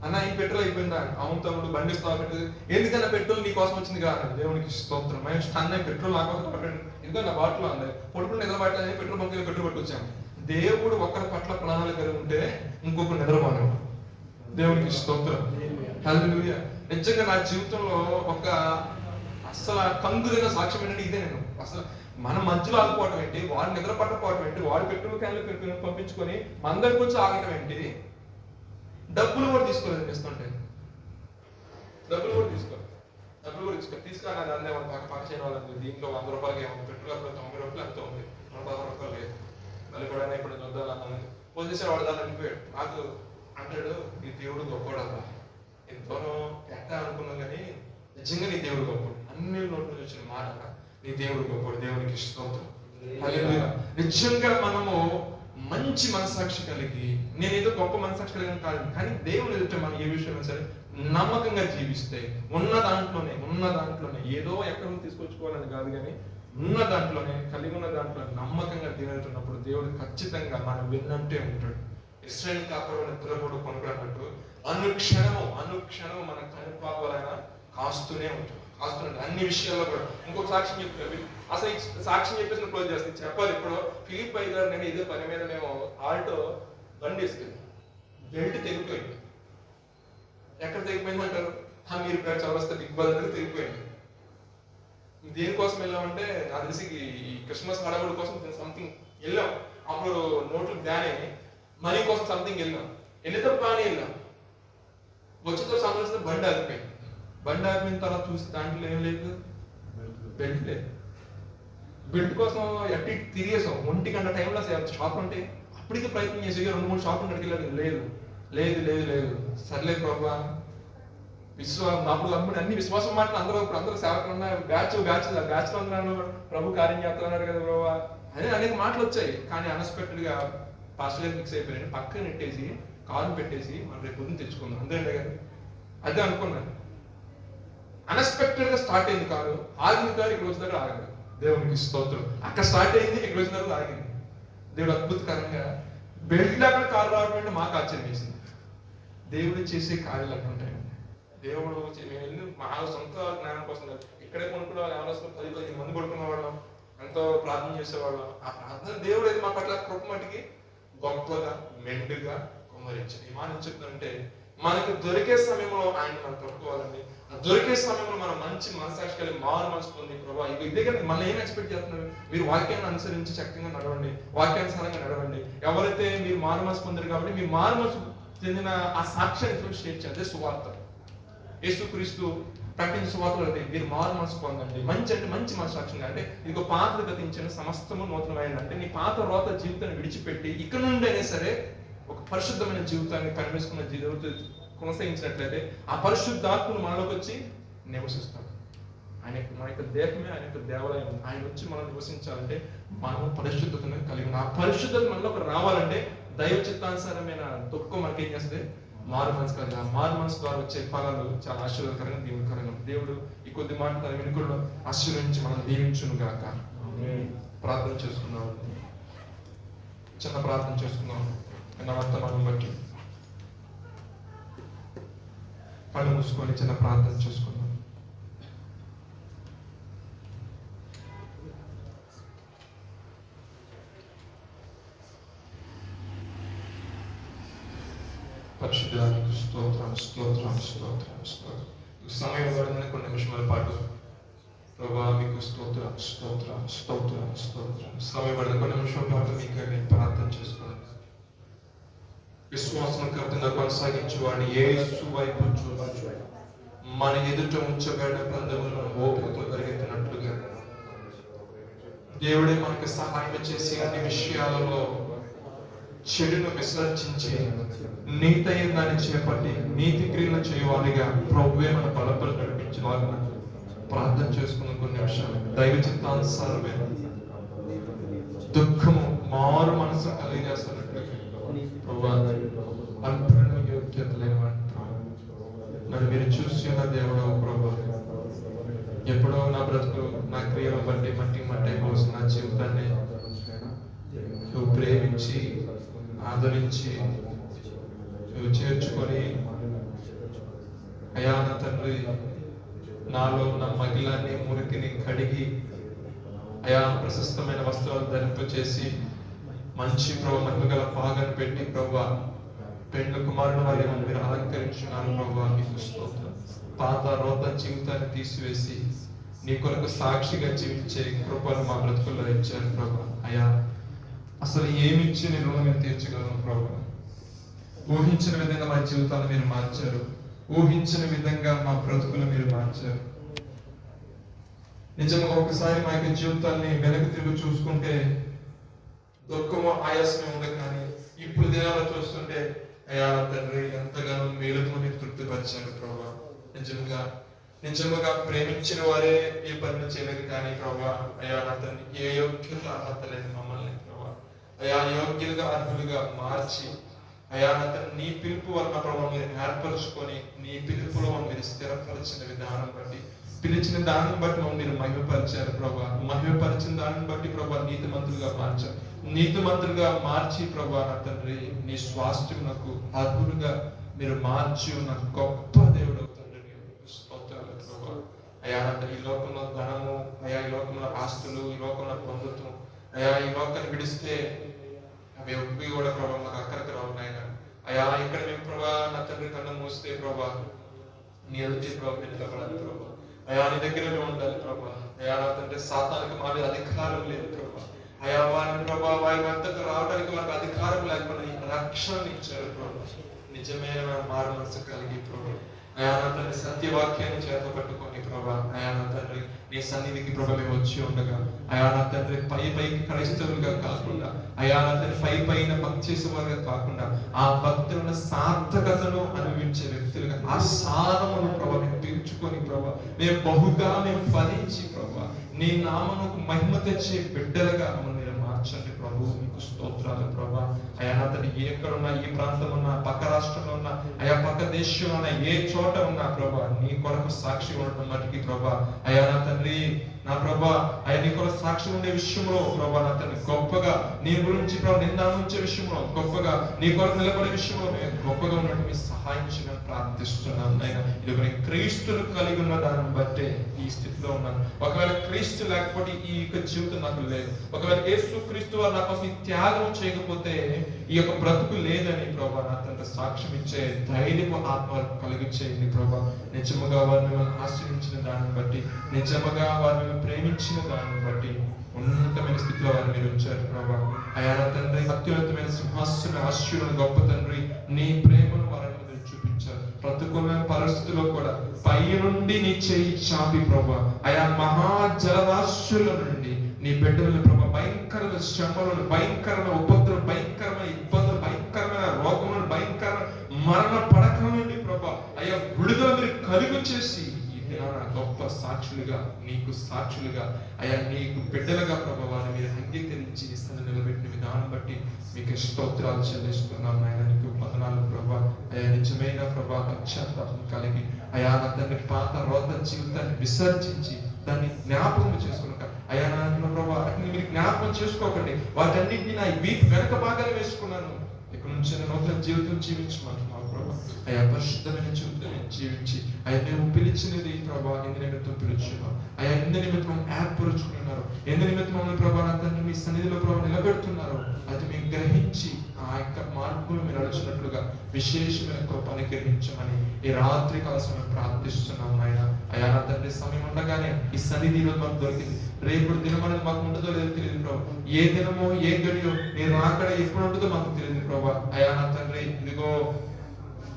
అన్న ఈ పెట్రోల్ అయిపోయిందా? అవును తమ్ముడు, బండి ఇస్తావా పెట్రోల్? ఎందుకన్నా పెట్రోల్ నీ కోసం వచ్చింది కాదు, దేవునికి స్తోత్రం. మేము స్టన్ అయ్యి పెట్రోల్ నా కోసం పట్టండి, ఎందుకో నా బాటిల్ ఉంది పడుకుని నిద్ర పట్టలేదు, పెట్రోల్ బంక్ పెట్రోల్ పట్టుకొచ్చాము. దేవుడు ఒకరి పట్ల ప్రణాళిక కలిగి ఉంటే ఇంకొకరు నిద్రపోను. దేవునికి స్తోత్రం. హల్లెలూయా. నిజంగా నా జీవితంలో ఒక అసలు కంగుదైన సాక్ష్యం ఏంటంటే ఇదే. నేను అసలు మన మధ్యలో ఆగిపోవటం ఏంటి, వాడు నిద్ర పట్టకపోవటం ఏంటి, వాడు పెట్రోల్ క్యాన్లు పంపించుకొని మన దగ్గరకు వచ్చి ఆగటం ఏంటి, డబ్బులు కూడా తీసుకోలేదు ఇస్తుంటే. డబ్బులు కూడా తీసుకురా అన్నీ పక్క చేయని వాళ్ళని దీంట్లో 100 రూపాయలకి ఏమో పెట్రోల్ 90 రూపాయలు ఎంతో ఉంది, 110 రూపాయలు లేదు. మళ్ళీ కూడా ఇప్పుడు చూద్దాం పోలీసు వాడు దాన్ని వెళ్ళిపోయాడు. నాకు అంటాడు నీ దేవుడు గొప్పవాడబ్బా, ఎంతోనో ఎట్టా అనుకున్నాం కానీ నిజంగా నీ దేవుడు గొప్పవాడు. అన్ని నోటి నుంచి వచ్చిన మాట నీ దేవుడు గొప్పవాడు. దేవునికి స్తోత్రం. హల్లెలూయా. నిజంగా మనము మంచి మనసాక్షి కలిగి, నేనేదో గొప్ప మనసాక్షి కలిగిన కాదు, కానీ దేవుని ఎదుట మనం ఏ విషయం సరే నమ్మకంగా జీవిస్తే ఉన్న దాంట్లోనే ఏదో ఎక్కడ తీసుకొచ్చుకోవాలని కాదు, కానీ ఉన్న దాంట్లోనే కలిగి ఉన్న దాంట్లో నమ్మకంగా దేవుడుతున్నప్పుడు దేవుడు ఖచ్చితంగా మనం విన్నంటే ఉంటాడు. ఇశ్రాయేలు కాపురం నిద్రపోడు కొనుక్కున్నట్టు అనుక్షణము మన కనుపాపాలైనా కాస్తూనే ఉంటాడు. అన్ని విషయాల్లో కూడా. ఇంకొక సాక్ష్యం చెప్తాను. అసలు ఈ సాక్ష్యం చెప్పేసి క్లోజ్ చేస్తాను. చెప్పాలి ఇప్పుడు ఫిలిప్ గారు నేను ఇదే పని మీద మేము ఆల్టో బండి వేసుకెళ్ళి బెల్ట్ తెగిపోయింది. ఎక్కడ తెగిపోయింది అంటారు? మీరు పేరు చౌరస్తా బిగ్ బజార్ తెగిపోయింది. దేనికోసం వెళ్ళామంటే నాకు తెలిసి ఈ క్రిస్మస్ హడావుడి కోసం సంథింగ్ వెళ్ళాం. అప్పుడు నోట్లు బ్యాన్ అయ్యి మనీ కోసం సంథింగ్ వెళ్ళాం. వెళ్ళితే బాగానే వెళ్ళాం. వచ్చేతో సంబంధించిన బండి ఆగిపోయింది. బండి ఆగిపోయిన తర్వాత చూసి దాంట్లో ఏం లేదు, బెల్ట్ లేదు. బెల్ట్ కోసం ఎట్టి తిరిగేసాం. 1 గంట టైంలో షాప్ ఉంటే అప్పటికే ప్రయత్నం చేసి 2-3 షాపులు అక్కడికి వెళ్ళాడు. లేదు సర్లేదు ప్రభు అప్పుడు అన్ని విశ్వాసం మాటలు అందరూ సేవకులు ఉన్నారు. బ్యాచ్ లో ఉన్నారు, ప్రభు కార్యం చేస్తున్నారు కదా ప్రభు అని అనేక మాటలు వచ్చాయి. కానీ అన్ఎక్స్పెక్టెడ్ గా పాస్టర్ ఫిక్స్ అయిపోయాను. పక్కన నెట్టేసి కారు పెట్టేసి మనం రేపు పొద్దున్న తెచ్చుకుందాం అంతే కదా, అదే అనుకున్నాను. అన్ఎక్స్పెక్టెడ్ గా స్టార్ట్ అయింది కారు. ఆగిన కారు ఇక్కడ వచ్చిన దగ్గర ఆగదు. దేవునికి స్తోత్రం. అక్కడ స్టార్ట్ అయింది, ఇక్కడ వచ్చిన తర్వాత ఆగింది. దేవుడు అద్భుతకరంగా బెల్ట్ లేకుండా కారు రావడం అంటే మాకు ఆశ్చర్యం వేసింది. దేవుడు చేసే కార్యాలు అట్లా ఉంటాయండి. దేవుడు మేము వెళ్ళి మా సొంత జ్ఞానం కోసం ఇక్కడే కొనుక్కునే వాళ్ళు ఎవరు 10-15 మంది కొనుక్కునే వాళ్ళం, ఎంతో ప్రార్థన చేసేవాళ్ళం. ఆ ప్రార్థన దేవుడు అయితే మా పట్ల కృపమటికి గొప్పగా మెండుగా కుమ్మరించాడు. ఈ మాట చెప్తుందంటే మనకు దొరికే సమయంలో ఆయన మనం తొట్టుకోవాలండి. దొరికే సమయంలో మనం మంచి మనసాక్షి కలిగి మారు మనసు పొంది ప్రభావ ఇదే కదా మనం ఏం ఎక్స్పెక్ట్ చేస్తున్నారు? మీరు వాక్యాన్ని అనుసరించి చక్కగా నడవండి, వాక్యానుసారంగా నడవండి. ఎవరైతే మీరు మారు మనసు పొందారు కాబట్టి మీ మారు మనసు చెందిన ఆ సాక్ష్యాన్ని షేర్ చేయాలి. అదే సువార్త. యేసుక్రీస్తు ప్రకటించిన సువార్తలు అయితే మీరు మారు మనసు పొందండి. మంచి మనసాక్షిగా అంటే ఇదిగో పాతలు గతించిన సమస్తము నూతనమైన అంటే నీ పాత రోత జీవితాన్ని విడిచిపెట్టి ఇక్కడ నుండి అయినా సరే ఒక పరిశుద్ధమైన జీవితాన్ని కనిపిస్తున్న జీవితం కొనసాగించినట్లయితే ఆ పరిశుద్ధాత్మను మనలోకి వచ్చి నివసిస్తాడు. మన యొక్క దేహమే ఆయన యొక్క దేవాలయం. ఆయన వచ్చి మనం నివసించాలంటే మనము పరిశుద్ధతను కలిగి ఆ పరిశుద్ధత మనలోకి రావాలంటే దైవ చిత్తానుసారమైన దుఃఖం మనకేం చేస్తుంది? మారు మనసు కలిగి. ఆ మారు మనసు ద్వారా వచ్చే ఫలాలు చాలా ఆశీర్వాదకరంగా దీవెనకరంగా. దేవుడు ఈ కొద్ది మాట తన వెనుకల్లో ఆశీర్వదించి మనం దీవించును గాక. ప్రార్థన చేసుకుందాం. చిన్న ప్రార్థన చేసుకుందాం. వర్తమానం బట్టి కళ్ళు మూసుకొని చిన్న ప్రార్థన చేసుకుందాం. పరిశుద్ధానికి స్తోత్రం స్తోత్రం స్తోత్రం స్తోత్రం. సమయం పడిందని కొన్ని నిమిషాల పాటు ప్రభా మీకు స్తోత్రం స్తోత్రం స్తోత్రం స్తోత్రం. సమయం పడిన కొన్ని నిమిషాల పాటు మీకు నేను ప్రార్థన చేసుకోవాలి. విశ్వాసం కర్తగా కొనసాగించు వాడిని యేసు వైపు చూపించు. మన ఎదుట ఉంచబడిన పందెములను ఓపికతో పరిగెత్తినట్లుగా దేవుడే మనకు సహాయం చేసి అన్ని విషయాలలో చెడును విసర్జించి నీతైన దాన్ని చేపట్టి నీతి క్రియలు చేయవాలిగా ప్రభువే మన బలపలు నడిపించేవారు ప్రార్థన చేసుకున్న కొన్ని విషయాలు దైవ చిత్తానుసారమే దుఃఖము మారు మనసు కలిగేస్తున్నట్లుగా ప్రభు అల్పణ యోగ్యత లేనివాడు నన్ను మీరు చూసి ఉన్న దేవుడు ప్రభు ఎప్పుడో నా బ్రతుకు నా క్రియలు బట్టి మట్టి అయిపోవచ్చు నా జీవితాన్ని నువ్వు ప్రేమించి ఆదరించి నువ్వు చేర్చుకొని అయా నా తండ్రి నాలో ఉన్న మగిలాన్ని మురికిని కడిగి అయా ప్రశస్తమైన వస్త్రాలు ధరింపచేసి మంచి ప్రభు మహిమ గల పాగను పెట్టి ప్రభు పెండ్ల కుమారుని వారి మీరు అలంకరించున్నాను ప్రభు మీకు స్తోత్రం. పాత రోత జీవితాన్ని తీసివేసి నీ కొరకు సాక్షిగా జీవించే కృపను మా బ్రతుకుల్లో ఇచ్చారు ప్రభు. అయా అసలు ఏమిచ్చి నేను రుణం తీర్చగలను ప్రభు. ఊహించిన విధంగా మా జీవితాన్ని మీరు మార్చారు. ఊహించిన విధంగా మా బ్రతుకులు మీరు మార్చారు. నిజంగా ఒకసారి మా యొక్క జీవితాన్ని వెనక్కి తిరిగి చూసుకుంటే దుఃఖము ఆయాసమే ఉంది, కానీ ఇప్పుడు దినాలు చూస్తుంటే అయా తండ్రి ఎంతగానో మేలుతో మీరు తృప్తిపరిచారు ప్రభా. నిజంగా ప్రేమించిన వారే ఈ పనులు చేయలేదు, కానీ ప్రభా అయా నా తండ్రి ఏ యోగ్యత అర్హత లేదు మమ్మల్ని ప్రభా అయా యోగ్యులుగా అర్హులుగా మార్చి అయా నా తండ్రి నీ పిలుపు వలన ప్రభావ మీరు ఏర్పరచుకొని నీ పిలుపులో మీరు స్థిరపరిచిన విధానం బట్టి పిలిచిన దాన్ని బట్టి మీరు మహిమపరిచారు ప్రభా. మహిమపరిచిన దాన్ని బట్టి ప్రభా నీతిమంతులుగా మార్చారు. నీతిమంతులుగా మార్చి ప్రభా నా తండ్రి నీ స్వాస్థ్యమునకు అర్హులుగా మీరు మార్చి ఉన్న గొప్ప దేవుడు తండ్రి స్తోత్రాలు ప్రభా. అయా ఈ లోకంలో ధనము, అయా ఈ లోకంలో ఆస్తులు, ఈ లోకంలో బంధుత్వం, అయా ఈ లోకాన్ని విడిస్తే అవి ఒప్పి కూడా ప్రభా మాకు అక్కడికి రావు నాయన. అయా ఇక్కడ మేము ప్రభా నా తండ్రి కన్నా మూస్తే ప్రభా నీ ఎదుటి ప్రభావ నిలబడాలి ప్రభా. అయా నీ దగ్గరనే ఉండాలి ప్రభా. అయా నా తండ్రి సాతానికి మా మీద అధికారం లేదు ప్రభా. అయా వారిని ప్రభా వారి వద్దకు రావడానికి వారికి అధికారం లేకుండా రక్షణ ఇచ్చారు ప్రభా. నిజమైన మారు మనసు కలిగి ప్రభా అయా నా తండ్రి సత్యవాక్యాన్ని చేత పట్టుకొని ప్రభా అయా నా తండ్రి నీ సన్నిధికి ప్రభా మేము వచ్చి ఉండగా అయా నా తండ్రి పైకి క్రైస్తవులుగా కాకుండా అయా నా తండ్రి పైన భక్తి చేసేవారుగా కాకుండా ఆ భక్తులను సార్థకతను అనుభవించే వ్యక్తులుగా ఆ సాధమును ప్రభా మేము పీల్చుకొని ప్రభా మేము బహుగా మేము ఫలించి ప్రభా నీ నామమునకు మహిమ తెచ్చే బిడ్డలుగా మమ్మల్ని మార్చండి ప్రభు. మీకు స్తోత్రాలు ప్రభా. అయా నా తండ్రి ఎక్కడున్నా, ఏ ప్రాంతం ఉన్నా, పక్క రాష్ట్రంలో ఉన్నా, అయా పక్క దేశంలో ఉన్నా, ఏ చోట ఉన్నా ప్రభా నీ కొరకు సాక్షి ఉండడం మటుకి ప్రభా అయా నా తండ్రి నా ప్రభా అయా నీ కొరకు సాక్షి ఉండే విషయంలో ప్రభా నా తండ్రి గొప్పగా నీ గురించి ప్రభా నిందా ఉంచే విషయంలో గొప్పగా నీ కొరకు నిలబడే విషయంలో మేము గొప్పగా ఉన్నట్టు మీ సహాయం చేయమని ప్రార్థిస్తున్నాను నాయన. ఇది క్రీస్తులు కలిగి ఉన్న దాన్ని బట్టే ఈ స్థితిలో ఉన్నాను. ఒకవేళ క్రీస్తు లేకపోతే ఈ యొక్క జీవితం నాకు లేదు. ఒకవేళ యేసు క్రీస్తు వారు నా కోసం త్యాగం చేయకపోతే ఈ యొక్క బ్రతుకు లేదని ప్రభా నా తండ్రి సాక్ష్యం ఇచ్చే ధైర్యపు ఆత్మ కలిగి చేయండి ప్రభా. నిజముగా వారు మిమ్మల్ని ఆశ్రయించిన దాన్ని బట్టి, నిజముగా వారు మిమ్మల్ని ప్రేమించిన దాన్ని బట్టి ఉన్నతమైన స్థితిలో వారు మీరు ఉంచారు ప్రభా. అయా నా తండ్రి అత్యున్నతమైన సింహాసన ఆశ్చర్యులను గొప్ప తండ్రి నీ ప్రేమను వారిని చూపించారు. ప్రతికూలమైన పరిస్థితుల్లో కూడా పై నుండి నీ చేయి చాపి ప్రభా అయా మహా జలరాశుల నుండి నీ బిడ్డలను ప్రభా భయంకరమైన శ్రమలను, భయంకరమైన ఉపద్రవం, భయంకరమైన ఇబ్బందులు, భయంకరమైన రోగములను, భయంకరమైన మరణ పడకల నుండి ప్రభా అయా విడుదల మీరు కలుగు చేసి ఈ దినాన గొప్ప సాక్షులుగా నీకు సాక్షులుగా అయా నీకు బిడ్డలుగా ప్రభా వారిని మీరు అంగీకరించి నిలబెట్టిన విధానం బట్టి మీకు స్తోత్రాలు చెల్లిస్తున్నాం నాయన. నీకు వందనాలు ప్రభా. అయా నిజమైన ప్రభా పశ్చాత్తాపం కలిగి అయా నా తండ్రి పాత రోత జీవితాన్ని విసర్జించి దాన్ని జ్ఞాపకం చేసుకున్నాక అయా నా ప్రభా వాటిని మీరు జ్ఞాపకం చేసుకోకండి. వాటన్నింటినీ నా వీపు వెనక భాగాలు వేసుకున్నాను. ఇక్కడ నుంచి నూతన జీవితం జీవించమంటున్నావు ప్రభా. అయా పరిశుద్ధమైన జీవితాన్ని జీవించి అయ్యా నువ్వు పిలిచినది ప్రభా ఎందు నిమిత్తం పిలుచున్నావు అయ్యా ఎందు నిమిత్తం ఏర్పరుచుకున్నారు ఎందు నిమిత్తం ప్రభా నా తండ్రి మీ సన్నిధిలో ప్రభా నిలబెడుతున్నారు అది మేము గ్రహించి ఆ యొక్క మార్పులు మీరు నడుచున్నట్లుగా విశేషమైన కృపని గ్రహించమని ఈ రాత్రి కాల సమయం ప్రార్థిస్తున్నాం నాయన. అయ్యా నా తండ్రి సమయం ఉండగానే ఈ సన్నిధి ఈరోజు మాకు దొరికింది. రేపు దినం అనేది మాకు ఉండదో లేదో తెలియదు ప్రభా. ఏ దినమో ఏ గడియో నీ రాకడ ఎప్పుడు ఉంటుందో మాకు తెలియదు ప్రభా. అయ్యా నా తండ్రి ఇదిగో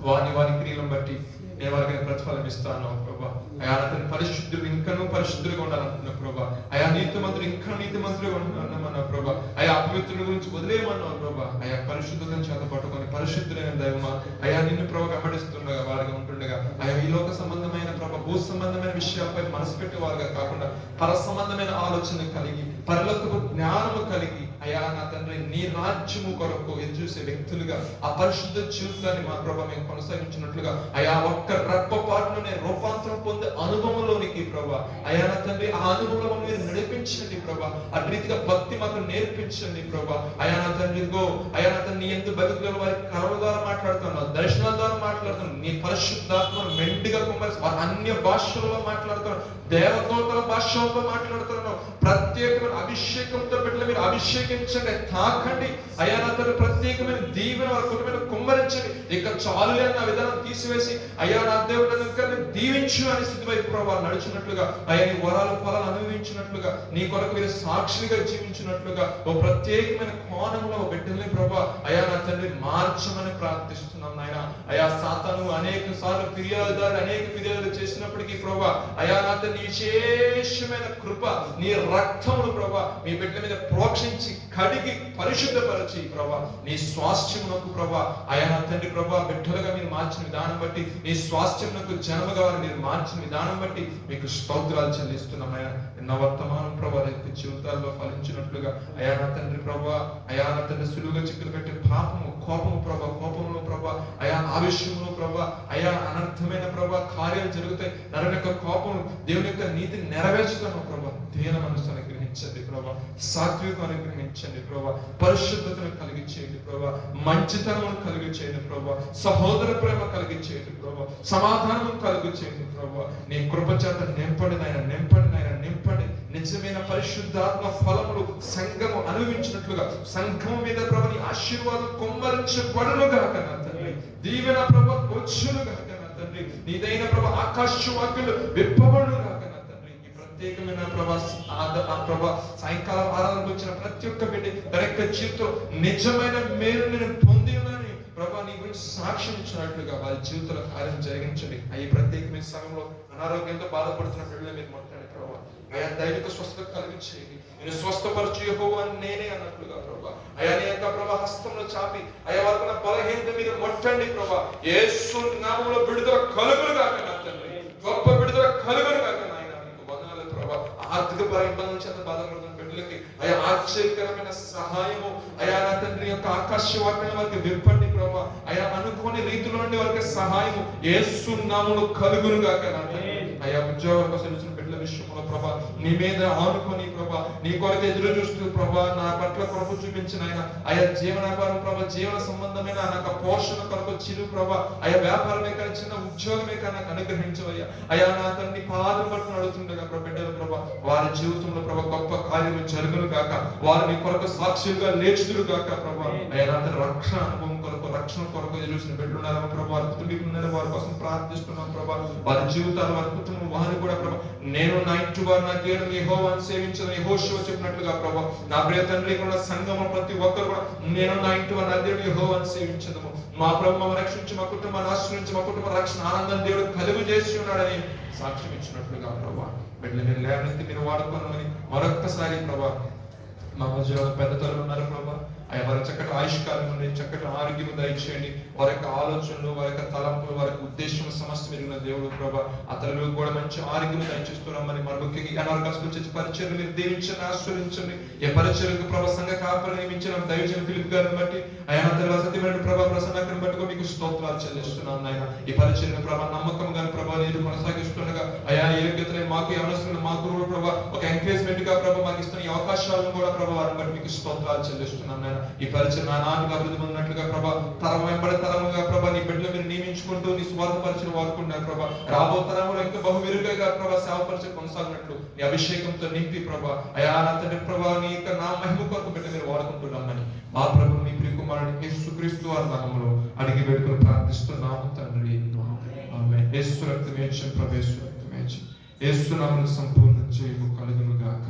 వారి క్రియలను బట్టి నేను వారికి ప్రతిఫలం ఇస్తాను ప్రభా. అయా అతని పరిశుద్ధులు ఇంకనూ పరిశుద్ధులుగా ఉండాలంటున్నా ప్రభా. అయా నీతిమంతులు ఇంకా నీతిమంతులుగా ఉండాలన్నా ప్రభా. అయా అపవిత్రుల గురించి వదిలేయమన్నావు ప్రభా. అయా పరిశుద్ధతను చేత పట్టుకొని పరిశుద్ధులైన దైవమా అయా నిన్ను ప్రభా వెంబడిస్తుండగా వారిగా ఉంటుండగా అయా ఈ లోక సంబంధమైన ప్రభా భూ సంబంధమైన విషయాలపై మనసు పెట్టే వారుగా కాకుండా పర సంబంధమైన ఆలోచన కలిగి పరలోకపు జ్ఞానము కలిగి అయా నా తండ్రి నీ రాజ్యము కొరకు ఎదురుచూసే వ్యక్తులుగా ఆ పరిశుద్ధ జీవితాన్ని మా ప్రభా మేము కొనసాగించినట్లుగా అయా ఒక్క రెప్పపాటులోనే రూపాంతరం పొందే అనుభవంలోనికి ప్రభా అయా నా తండ్రి ఆ అనుభవంలో మీరు నడిపించండి ప్రభా. అటు రీతిగా భక్తి మాకు నేర్పించండి ప్రభా. అయా నా తండ్రి ఇదిగో అయా నా తండ్రి ఎంత భక్తుల వారి కలవ ద్వారా మాట్లాడుతున్నావు, దర్శనాల ద్వారా మాట్లాడుతున్నావు, నీ పరిశుద్ధాత్మను మెండుగా కుమ్మరిసి అన్య భాషల్లో మాట్లాడుతున్నావు, దేవదూతల భాషలతో మాట్లాడుతున్నావు. ప్రత్యేకమైన అభిషేకంతో బిడ్డలు మీరు అభిషేకించండి, తాకండి. అయా నా తండ్రి ప్రత్యేకమైన దీవెన వారి కుటుంబం కుమ్మరించండి. ఇక చాలులే అన్న విధానం తీసివేసి అయ్యా నా దేవుడు దీవించు అనే స్థితి వైపు ప్రభావ నడుచున్నట్లుగా అయ్యా నీ వరాల ఫలాలు అనుభవించినట్లుగా నీ కొరకు మీరు సాక్షిగా జీవించినట్లుగా ఓ ప్రత్యేకమైన కోణంలో బిడ్డల్ని ప్రభా అయా నా తండ్రి మార్చమని ప్రార్థిస్తున్నాం నాయన. అయా సాతాను అనేక సార్లు ఫిర్యాదులు చేసినప్పటికీ ప్రభా అయా నా తండ్రి విశేషమైన కృప నీ రక్తమును ప్రభా మీ బిడ్డల మీద ప్రోక్షించి కడిగి పరిశుద్ధపరిచి ప్రభా నీ స్వాస్థ్యమునకు ప్రభా అయా నా తండ్రి ప్రభా బిడ్డలుగా మీరు మార్చిన విధానం బట్టి నీ స్వాస్థ్యమునకు జన్మగా మీరు మార్చిన విధానం బట్టి మీకు స్తోత్రాలు చెల్లిస్తున్నాం అయా. ఎన్నో వర్తమానం ప్రభా రైతు జీవితాల్లో ఫలించినట్లుగా అయా నా తండ్రి ప్రభా అయా నా తండ్రి సులువుగా చిక్కులు పెట్టే పాపము కోపము ప్రభా కోపంలో ప్రభా అయా ఆవేశంలో ప్రభా అయా అనర్థమైన ప్రభా కార్యాలు జరుగుతాయి. నరుని యొక్క కోపం దేవుని యొక్క నీతిని నెరవేర్చుతాను ప్రభా. దీన మనసు అనుగ్రహించండి ప్రభా, సాత్వికం అనుగ్రహించండి ప్రభా, పరిశుద్ధతను కలిగించేయండి ప్రభా, మంచితనం కలిగించేయండి ప్రభా, సహోదర ప్రేమ కలిగించేయండి ప్రభా, సమాధానం కలిగించేయండి ప్రభా. నీ కృప చేత నింపండి నాయన, నింపండి నాయన, నింపండి. నిజమైన పరిశుద్ధాత్మ ఫలములు సంఘము అనుభవించినట్లుగా సంఘం మీద ప్రభు నీ ఆశీర్వాదం కుమ్మరించబడును గాక నా తండ్రి. దీవెన ప్రభు వచ్చును గాక నా తండ్రి. నీదైన ప్రభు ఆకాశ వాక్యులు విప్పబడును గాక నా తండ్రి. ఈ ప్రత్యేకమైన ప్రభా సాయంకాలం ఆరాధనకు వచ్చిన ప్రతి ఒక్క బిడ్డ తన యొక్క జీవితం నిజమైన మేలుని పొంది ఉన్నానని ప్రభా నీ గురించి సాక్ష్యం ఇచ్చినట్లుగా వారి జీవితంలో కార్యం జరిగించండి. ఈ ప్రత్యేకమైన సమయంలో అనారోగ్యంతో బాధపడుతున్న బిడ్డలు మీరు మాట్లాడే ప్రభా అయా దైవిక స్వస్థత కలిగించేయండి. నేను స్వస్థపరచు యెహోవా నేనే అన్నట్లుగా ప్రభా అయా నీ యొక్క ప్రభా హస్తంలో చాపి అయా వారికి బలహీనత మీద మొట్టండి ప్రభా. యేసు నామములో విడుదల కలుగును గాక నా తండ్రి, గొప్ప విడుదల కలుగును గాక నాయన. నీకు వందనాలు ప్రభా. ఆర్థిక ఇబ్బందుల చేత బాధపడుతున్న బిడ్డలకి అయా ఆశ్చర్యకరమైన సహాయము అయా నా తండ్రి యొక్క ఆకాశ వాక్యం వారికి విప్పండి ప్రభా. అయా అనుకోని రీతిలో నుండి వారికి సహాయము యేసు నామములో కలుగును గాక నా తండ్రి. అయా ఉద్యోగం కోసం బిడ్డల విషయంలో ప్రభా నీ మీద ఆనుకొని ప్రభా నీ కొరకు ఎదురు చూస్తూ ప్రభా నా పట్ల కృప చూపించిన ఆయన అయా జీవనాధారం ప్రభా జీవన సంబంధమైన నాకు పోషణ కొరకు చిరు ప్రభా అయా వ్యాపారమే కానీ చిన్న ఉద్యోగమే కానీ నాకు అనుగ్రహించవయ్యా. అయా నా తండ్రి పాదం పట్టు నడుతుండగా బిడ్డలు ప్రభా వారి జీవితంలో ప్రభా గొప్ప కార్యము జరుగును గాక, వారు నీ కొరకు సాక్షులుగా లేచుదురు గాక ప్రభా. అయా నా తండ్రి రక్షణ అనుభవం కొరకు రక్షణ కొరకు ఎదురుసిన బిడ్డలున్నారో ప్రభా కుటుంబీకులున్నారో వారి కోసం ప్రార్థిస్తున్నాం ప్రభా. వారి జీవితాలు వారి కుటుంబం వారిని కూడా ప్రభా నేను నా ఇంటి వారు నా దేవుని యెహోవాను సేవించదని యెహోషువ చెప్పినట్లుగా ప్రభా నా ప్రియ తండ్రి కూడా సంఘము ప్రతి ఒక్కరు కూడా నేను నా ఇంటి వారు నా దేవుని యెహోవాను సేవించదము. మా ప్రభు మమ్మల్ని రక్షించి మా కుటుంబాన్ని ఆశ్రయించి మా కుటుంబ రక్షణ ఆనందం దేవుడు కలుగు చేసి ఉన్నాడని సాక్ష్యం ఇచ్చినట్లుగా ప్రభా బిడ్డలు మీరు లేవనెత్తి మీరు వాడుకోనమని మరొక్కసారి ప్రభా మా మధ్య పెద్ద తల్లులు ఉన్నారు ప్రభా అయ్యా వారి చక్కటి ఆయుష్కాలం ఉండి చక్కటి ఆరోగ్యం దయచేయండి. వారి యొక్క ఆలోచనలు వారి యొక్క తలంపులు వారి యొక్క ఉద్దేశం సమస్య మెరిగిన దేవుడు ప్రభా ఆ తల్లులకు కూడా మంచి ఆరోగ్యం దయచేస్తున్నామని మరి ముఖ్యంగా అనారోగ్యాలు చేసి పరిచయం మీరు దీవించండి, ఆశ్రయించండి. ఏ పరిచయకు ప్రభా సంఘ కాపరి నియమించిన దైవజన ఫిలిప్ గారిని బట్టి అయా తర్వాత సత్యమైన ప్రభా ప్రసన్నకరణ బట్టి మీకు స్తోత్రాలు చెల్లిస్తున్నాను నాయన. ఈ పరిచయం ప్రభా నమ్మకం గాని ప్రభా నేను కొనసాగిస్తుండగా అయా యోగ్యతని మాకు అవసరం మాకు ప్రభా ఒక ఎంకరేజ్మెంట్ గా ప్రభా మాకు ఇస్తున్న ఈ అవకాశాలను కూడా ప్రభా వారిని బట్టి మీకు స్తోత్రాలు చెల్లిస్తున్నాను నాయన. ఈ పరిచయం నా నాన్నగా అభివృద్ధి పొందినట్లుగా ప్రభా తరం వెంబడి తరముగా ప్రభా నీ బిడ్డలు మీరు నియమించుకుంటూ నీ స్వార్థపరిచిన వాడుకున్నారు ప్రభా. రాబో తరములో ఇంకా బహు మెరుగైగా ప్రభా సేవపరిచే కొనసాగినట్లు నీ అభిషేకంతో నింపి ప్రభా అయా నా తండ్రి ప్రభా నీ యొక్క నా మహిమ కొరకు బిడ్డ మీరు వాడుకుంటున్నామని మా ప్రభు నీ ప్రియ కుమారుడు యేసుక్రీస్తు వారి నామములో అడిగి వేడుకొని ప్రార్థిస్తున్నాము తండ్రి. ఆమేన్. యేసు రక్తమే ప్రభు యేసు రక్తమే యేసు నామములో సంపూర్ణ జయము కలుగును గాక.